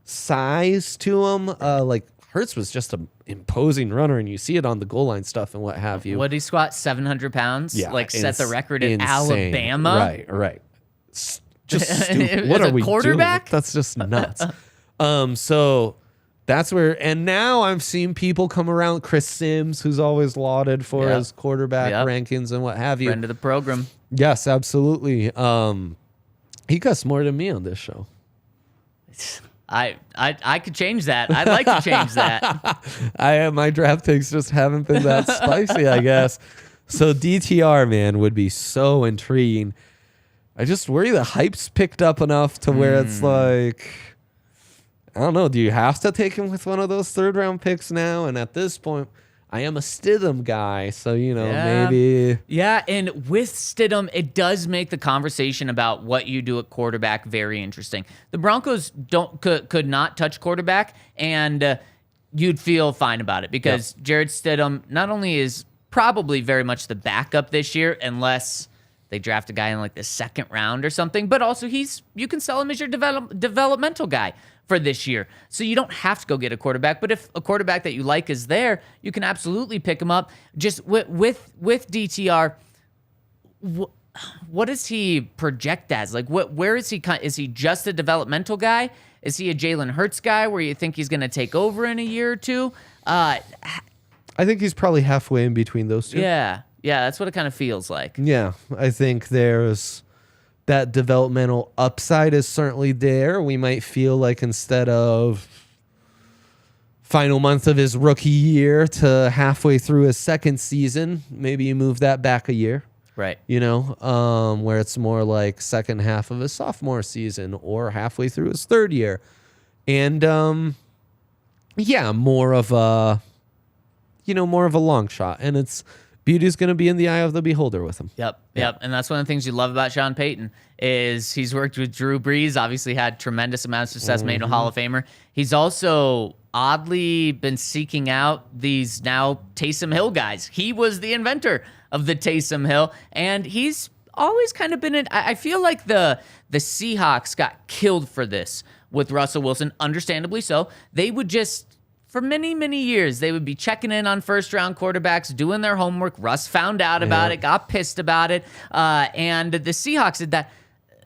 size to him. Like, Hurts was just an imposing runner, and you see it on the goal line stuff and what have you. What did he squat? 700 pounds? Yeah, like, set the record in insane. Alabama? Right. Just stupid. What are we quarterback? doing? That's just nuts. So that's where, and now I'm seeing people come around. Chris Sims, who's always lauded for his quarterback rankings and what have you. Friend of the program. Yes, absolutely. He cussed more than me on this show. I could change that. I'd like to change that. My draft picks just haven't been that spicy, I guess. So DTR, man, would be so intriguing. I just worry the hype's picked up enough to where it's like, I don't know. Do you have to take him with one of those third-round picks now? And at this point, I am a Stidham guy, so, maybe. Yeah, and with Stidham, it does make the conversation about what you do at quarterback very interesting. The Broncos could not touch quarterback, and you'd feel fine about it because Jarrett Stidham not only is probably very much the backup this year, unless they draft a guy in like the second round or something, but also you can sell him as your developmental guy for this year. So you don't have to go get a quarterback, but if a quarterback that you like is there, you can absolutely pick him up. Just with DTR, what does he project as? Like, where is he? Is he just a developmental guy? Is he a Jalen Hurts guy where you think he's going to take over in a year or two? I think he's probably halfway in between those two. Yeah, that's what it kind of feels like. Yeah, I think there's that developmental upside is certainly there. We might feel like instead of final month of his rookie year to halfway through his second season, maybe you move that back a year. Right. Where it's more like second half of his sophomore season or halfway through his third year. And more of a long shot. And it's beauty's going to be in the eye of the beholder with him. Yep. And that's one of the things you love about Sean Payton is he's worked with Drew Brees, obviously had tremendous amounts of success, made a Hall of Famer. He's also oddly been seeking out these now Taysom Hill guys. He was the inventor of the Taysom Hill, and he's always kind of been I feel like the Seahawks got killed for this with Russell Wilson, understandably so. They would just, for many, many years, they would be checking in on first-round quarterbacks, doing their homework. Russ found out about it, got pissed about it, and the Seahawks did that.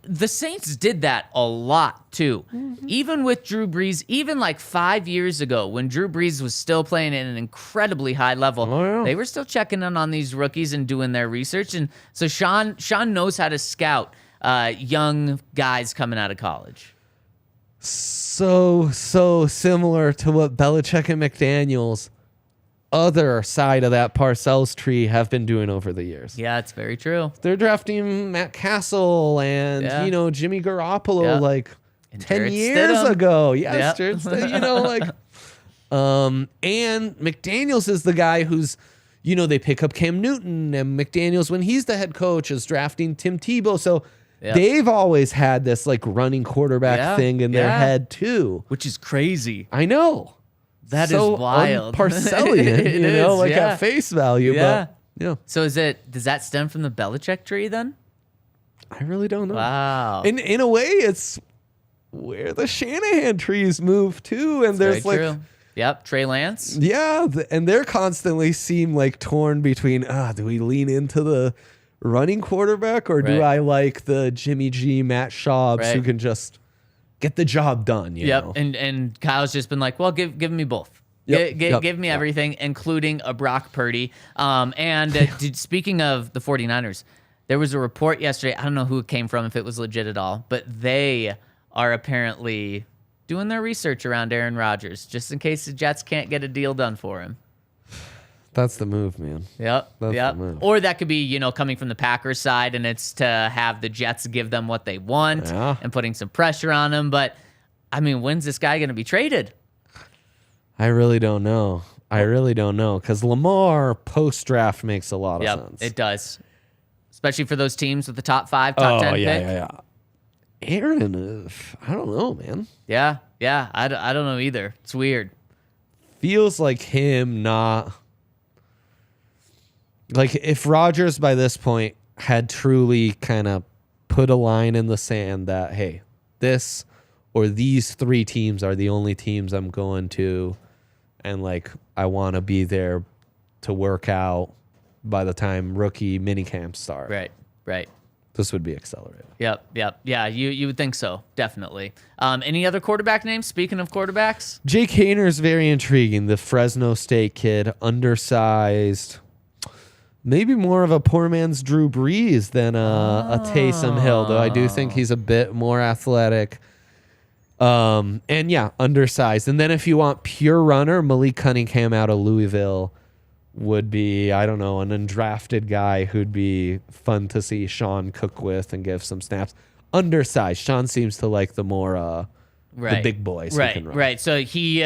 The Saints did that a lot, too. Even with Drew Brees, even like 5 years ago, when Drew Brees was still playing at an incredibly high level, they were still checking in on these rookies and doing their research. And so Sean knows how to scout young guys coming out of college. So similar to what Belichick and McDaniels, other side of that Parcells tree, have been doing over the years. Yeah, it's very true. They're drafting Matt Castle and Jimmy Garoppolo like and 10 Jarrett years Stidham. ago. Yes, Jarrett Stidham, and McDaniels is the guy who's, they pick up Cam Newton, and McDaniels, when he's the head coach, is drafting Tim Tebow. So they've always had this like running quarterback thing in their head too, which is crazy. I know. That is wild. Parcellian, at face value. Yeah. But, yeah. So does that stem from the Belichick tree then? I really don't know. Wow. In a way, it's where the Shanahan trees move to, and there's very true. Yep, Trey Lance. Yeah, and they're constantly seem like torn between, do we lean into the running quarterback, or do I like the Jimmy G, Matt Schaubs who can just get the job done? You know? And Kyle's just been like, well, give me both. Give me everything, including a Brock Purdy. Speaking of the 49ers, there was a report yesterday. I don't know who it came from, if it was legit at all, but they are apparently doing their research around Aaron Rodgers, just in case the Jets can't get a deal done for him. That's the move, man. Yep. The move. Or that could be, coming from the Packers side, and it's to have the Jets give them what they want and putting some pressure on them. But, I mean, when's this guy going to be traded? I really don't know. Because Lamar post-draft makes a lot of sense. It does. Especially for those teams with the top 5, top 10 pick. Yeah. Aaron, I don't know, man. Yeah. I don't know either. It's weird. Feels like him not... Like, if Rodgers by this point had truly kind of put a line in the sand that, hey, this or these 3 teams are the only teams I'm going to, and, like, I want to be there to work out by the time rookie minicamps start. Right. This would be accelerated. Yep. Yeah, you would think so, definitely. Any other quarterback names, speaking of quarterbacks? Jake Hayner's very intriguing, the Fresno State kid, undersized... Maybe more of a poor man's Drew Brees than a Taysom Hill, though I do think he's a bit more athletic. Undersized. And then if you want pure runner, Malik Cunningham out of Louisville would be, I don't know, an undrafted guy who'd be fun to see Sean cook with and give some snaps. Undersized. Sean seems to like the more the big boys. Right. So he...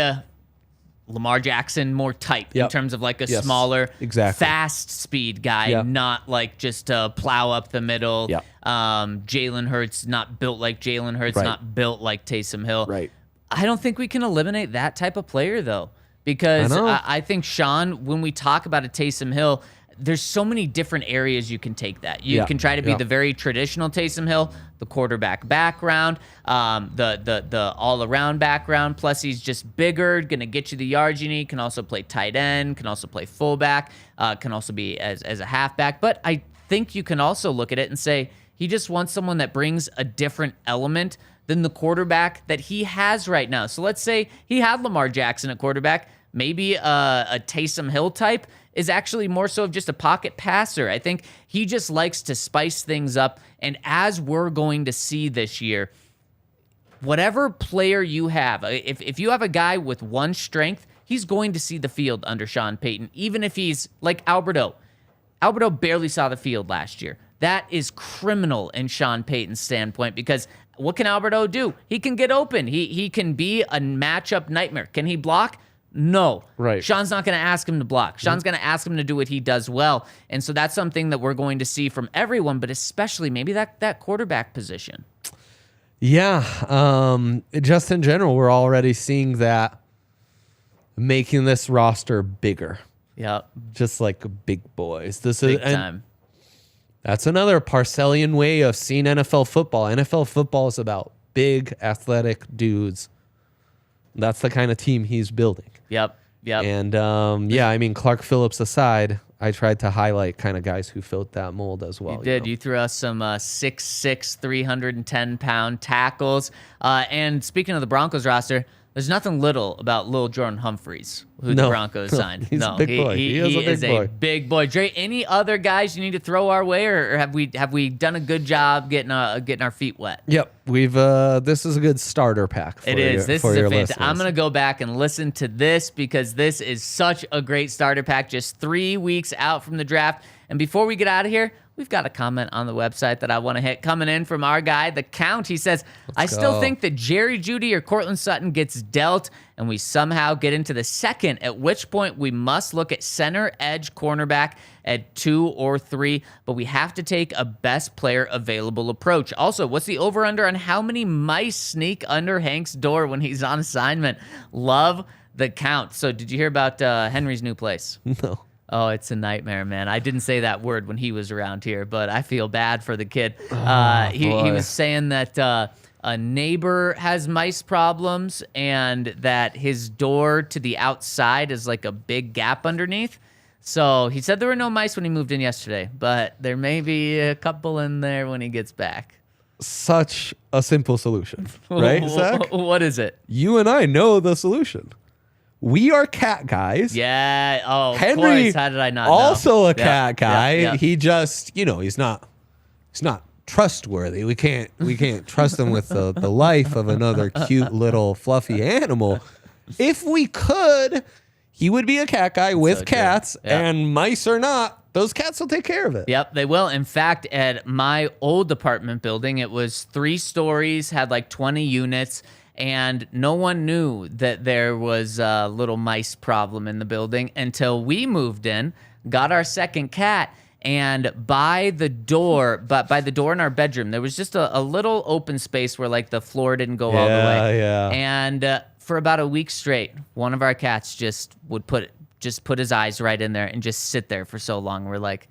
Lamar Jackson, more type in terms of like a smaller, fast speed guy, not like just to plow up the middle. Jalen Hurts, not built like Jalen Hurts, not built like Taysom Hill. Right. I don't think we can eliminate that type of player, though, because I think, Sean, when we talk about a Taysom Hill, there's so many different areas you can take that. You can try to be the very traditional Taysom Hill, the quarterback background, the all-around background, plus he's just bigger, going to get you the yards you need, can also play tight end, can also play fullback, can also be as a halfback. But I think you can also look at it and say he just wants someone that brings a different element than the quarterback that he has right now. So let's say he had Lamar Jackson at quarterback, maybe a Taysom Hill type is actually more so of just a pocket passer. I think he just likes to spice things up. And as we're going to see this year, whatever player you have, if you have a guy with one strength, he's going to see the field under Sean Payton, even if he's like Alberto. Alberto barely saw the field last year. That is criminal in Sean Payton's standpoint because what can Alberto do? He can get open. He can be a matchup nightmare. Can he block? No. Right. Sean's not going to ask him to block. Sean's going to ask him to do what he does well. And so that's something that we're going to see from everyone, but especially maybe that quarterback position. Yeah. Just in general, we're already seeing that making this roster bigger. Yeah. Just like big boys. This Big is time. That's another Parcellian way of seeing NFL football. NFL football is about big, athletic dudes. That's the kind of team he's building. Yep. And I mean, Clark Phillips aside, I tried to highlight kind of guys who filled that mold as well. You did. know? You threw us some 6'6", 310-pound tackles. And speaking of the Broncos roster, there's nothing little about Lil Jordan Humphreys, who the Broncos signed. He's a big boy. He is a big boy. Dre, any other guys you need to throw our way, or have we done a good job getting our feet wet? Yep, we've. This is a good starter pack. For It is. This is a fantastic. Listeners. I'm gonna go back and listen to this because this is such a great starter pack. Just 3 weeks out from the draft, and before we get out of here, we've got a comment on the website that I want to hit coming in from our guy, The Count. He says, I still think that Jerry Jeudy or Cortland Sutton gets dealt and we somehow get into the second, at which point we must look at center edge cornerback at 2 or 3, but we have to take a best player available approach. Also, what's the over-under on how many mice sneak under Hank's door when he's on assignment? Love The Count. So did you hear about Henry's new place? No. Oh, it's a nightmare, man. I didn't say that word when he was around here, but I feel bad for the kid. He was saying that a neighbor has mice problems and that his door to the outside is like a big gap underneath. So he said there were no mice when he moved in yesterday, but there may be a couple in there when he gets back. Such a simple solution, right, Zach? What is it? You and I know the solution. We are cat guys. Yeah. Oh, Henry, of course. How did I not know? Also a cat guy. Yeah. He just, he's not trustworthy. We can't trust him with the life of another cute little fluffy animal. If we could, he would be a cat guy with cats, and mice or not, those cats will take care of it. Yep, they will. In fact, at my old apartment building, it was 3 stories, had like 20 units, and no one knew that there was a little mice problem in the building until we moved in, got our second cat, and by the door in our bedroom, there was just a little open space where like the floor didn't go all the way. Yeah. And for about a week straight, one of our cats just would put his eyes right in there and just sit there for so long. We're like,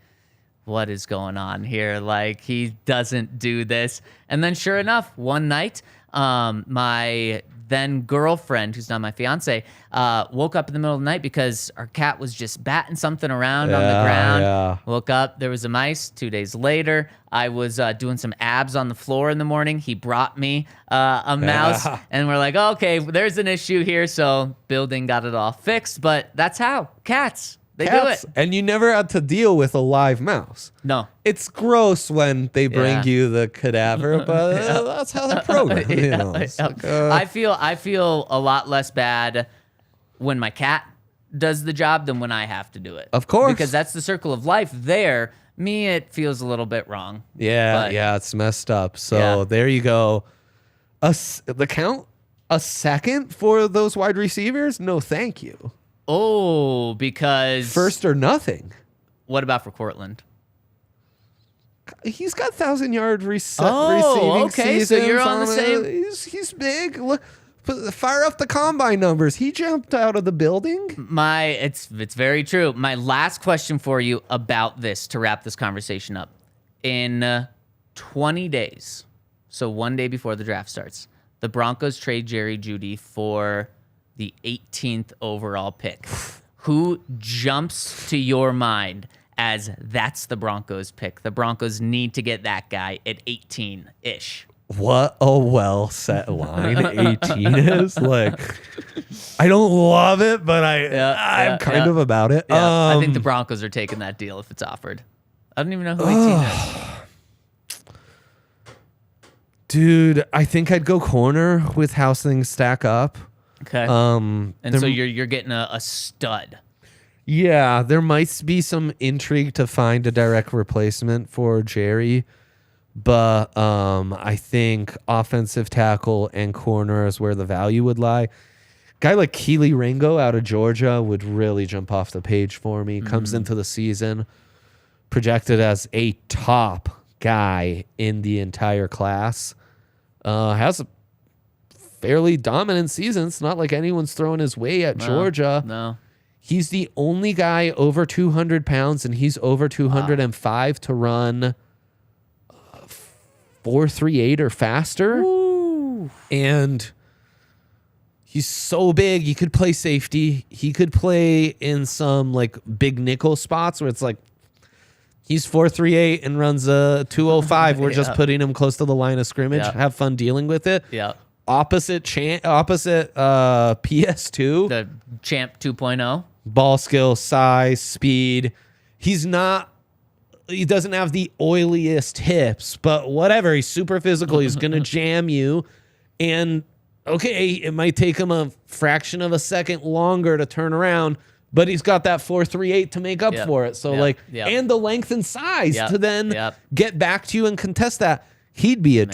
what is going on here? Like, he doesn't do this. And then sure enough, one night, my then girlfriend, who's not my fiance, woke up in the middle of the night because our cat was just batting something around on the ground. Yeah. Woke up, there was a mice. 2 days later, I was doing some abs on the floor in the morning. He brought me a mouse, and we're like, okay, there's an issue here. So building got it all fixed, but that's how cats. They do it. And you never had to deal with a live mouse. No. It's gross when they bring you the cadaver, but that's how they're programmed. I feel a lot less bad when my cat does the job than when I have to do it. Of course. Because that's the circle of life there. Me, it feels a little bit wrong. Yeah, it's messed up. So there you go. The count? A second for those wide receivers? No, thank you. Oh, because... First or nothing. What about for Cortland? He's got 1,000-yard receiving okay, so you're on the same... He's big. Look, fire up the combine numbers. He jumped out of the building. It's very true. My last question for you about this to wrap this conversation up. In 20 days, so one day before the draft starts, the Broncos trade Jerry Jeudy for the 18th overall pick. Who jumps to your mind as that's the Broncos pick? The Broncos need to get that guy at 18-ish. What a well set line 18 is. Like, I don't love it, but I'm kind of about it. Yeah, I think the Broncos are taking that deal if it's offered. I don't even know who 18 is. Dude, I think I'd go corner with how things stack up. Okay. So you're getting a stud. Yeah, there might be some intrigue to find a direct replacement for Jerry, but I think offensive tackle and corner is where the value would lie. Guy like Keely Ringo out of Georgia would really jump off the page for me. Comes into the season projected as a top guy in the entire class. Has a fairly dominant season. It's not like anyone's throwing his way at Georgia. No. He's the only guy over 200 pounds, and he's over 205 to run 4.38 or faster. Ooh. And he's so big. He could play safety. He could play in some like big nickel spots where it's like he's 4.38 and runs a 2.05. We're just putting him close to the line of scrimmage. Yeah. Have fun dealing with it. Yeah. Opposite PS2. The Champ 2.0. Ball skill, size, speed. He doesn't have the oiliest hips, but whatever. He's super physical. He's going to jam you. And okay, it might take him a fraction of a second longer to turn around, but he's got that 4.38 to make up for it. So and the length and size to then get back to you and contest that. He'd be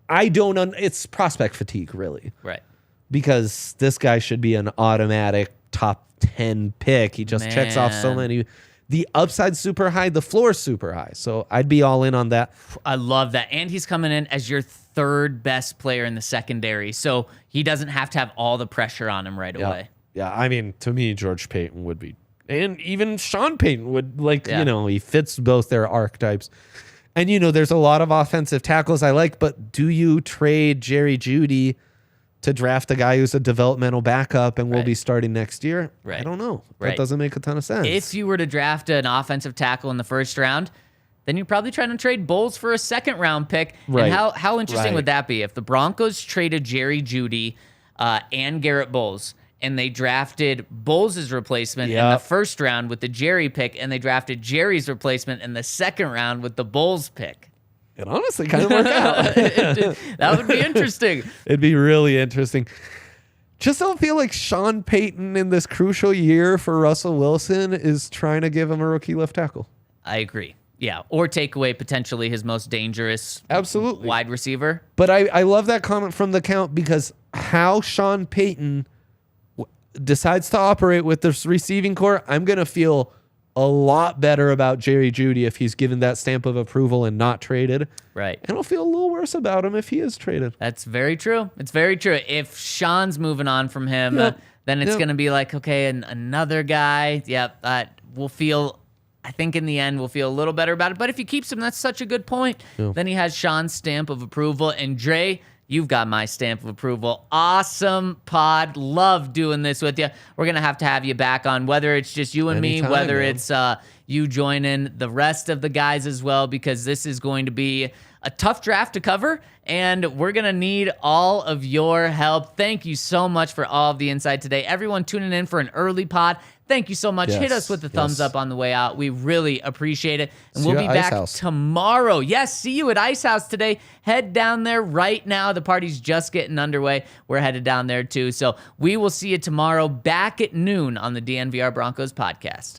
I don't it's prospect fatigue, really. Right. Because this guy should be an automatic top 10 pick. He just checks off so many. The upside's super high, the floor's super high. So I'd be all in on that. I love that. And he's coming in as your third best player in the secondary. So he doesn't have to have all the pressure on him right away. Yeah, I mean, to me, George Payton would be, and even Sean Payton would, he fits both their archetypes. And, there's a lot of offensive tackles I like, but do you trade Jerry Jeudy to draft a guy who's a developmental backup and will be starting next year? Right. I don't know. That doesn't make a ton of sense. If you were to draft an offensive tackle in the first round, then you're probably trying to trade Bowles for a second round pick. Right. And how interesting would that be if the Broncos traded Jerry Jeudy and Garrett Bowles, and they drafted Bowles' replacement in the first round with the Jerry pick, and they drafted Jerry's replacement in the second round with the Bowles pick? It honestly kind of worked out. That would be interesting. It'd be really interesting. Just don't feel like Sean Payton in this crucial year for Russell Wilson is trying to give him a rookie left tackle. I agree. Yeah, or take away potentially his most dangerous wide receiver. But I love that comment from the count, because how Sean Payton decides to operate with this receiving core, I'm going to feel a lot better about Jerry Jeudy if he's given that stamp of approval and not traded. Right. And I'll feel a little worse about him if he is traded. That's very true. It's very true. If Sean's moving on from him, then it's going to be like, okay, another guy. We'll feel, I think in the end, we'll feel a little better about it. But if he keeps him, that's such a good point. Then he has Sean's stamp of approval. And Dre, you've got my stamp of approval. Awesome pod. Love doing this with you. We're going to have you back on, whether it's just you and Anytime, me, whether man. it's you joining the rest of the guys as well, because this is going to be a tough draft to cover, and we're going to need all of your help. Thank you so much for all of the insight today. Everyone tuning in for an early pod, thank you so much. Hit us with the thumbs up on the way out. We really appreciate it. And we'll be back tomorrow. Yes, see you at Ice House today. Head down there right now. The party's just getting underway. We're headed down there too. So we will see you tomorrow back at noon on the DNVR Broncos podcast.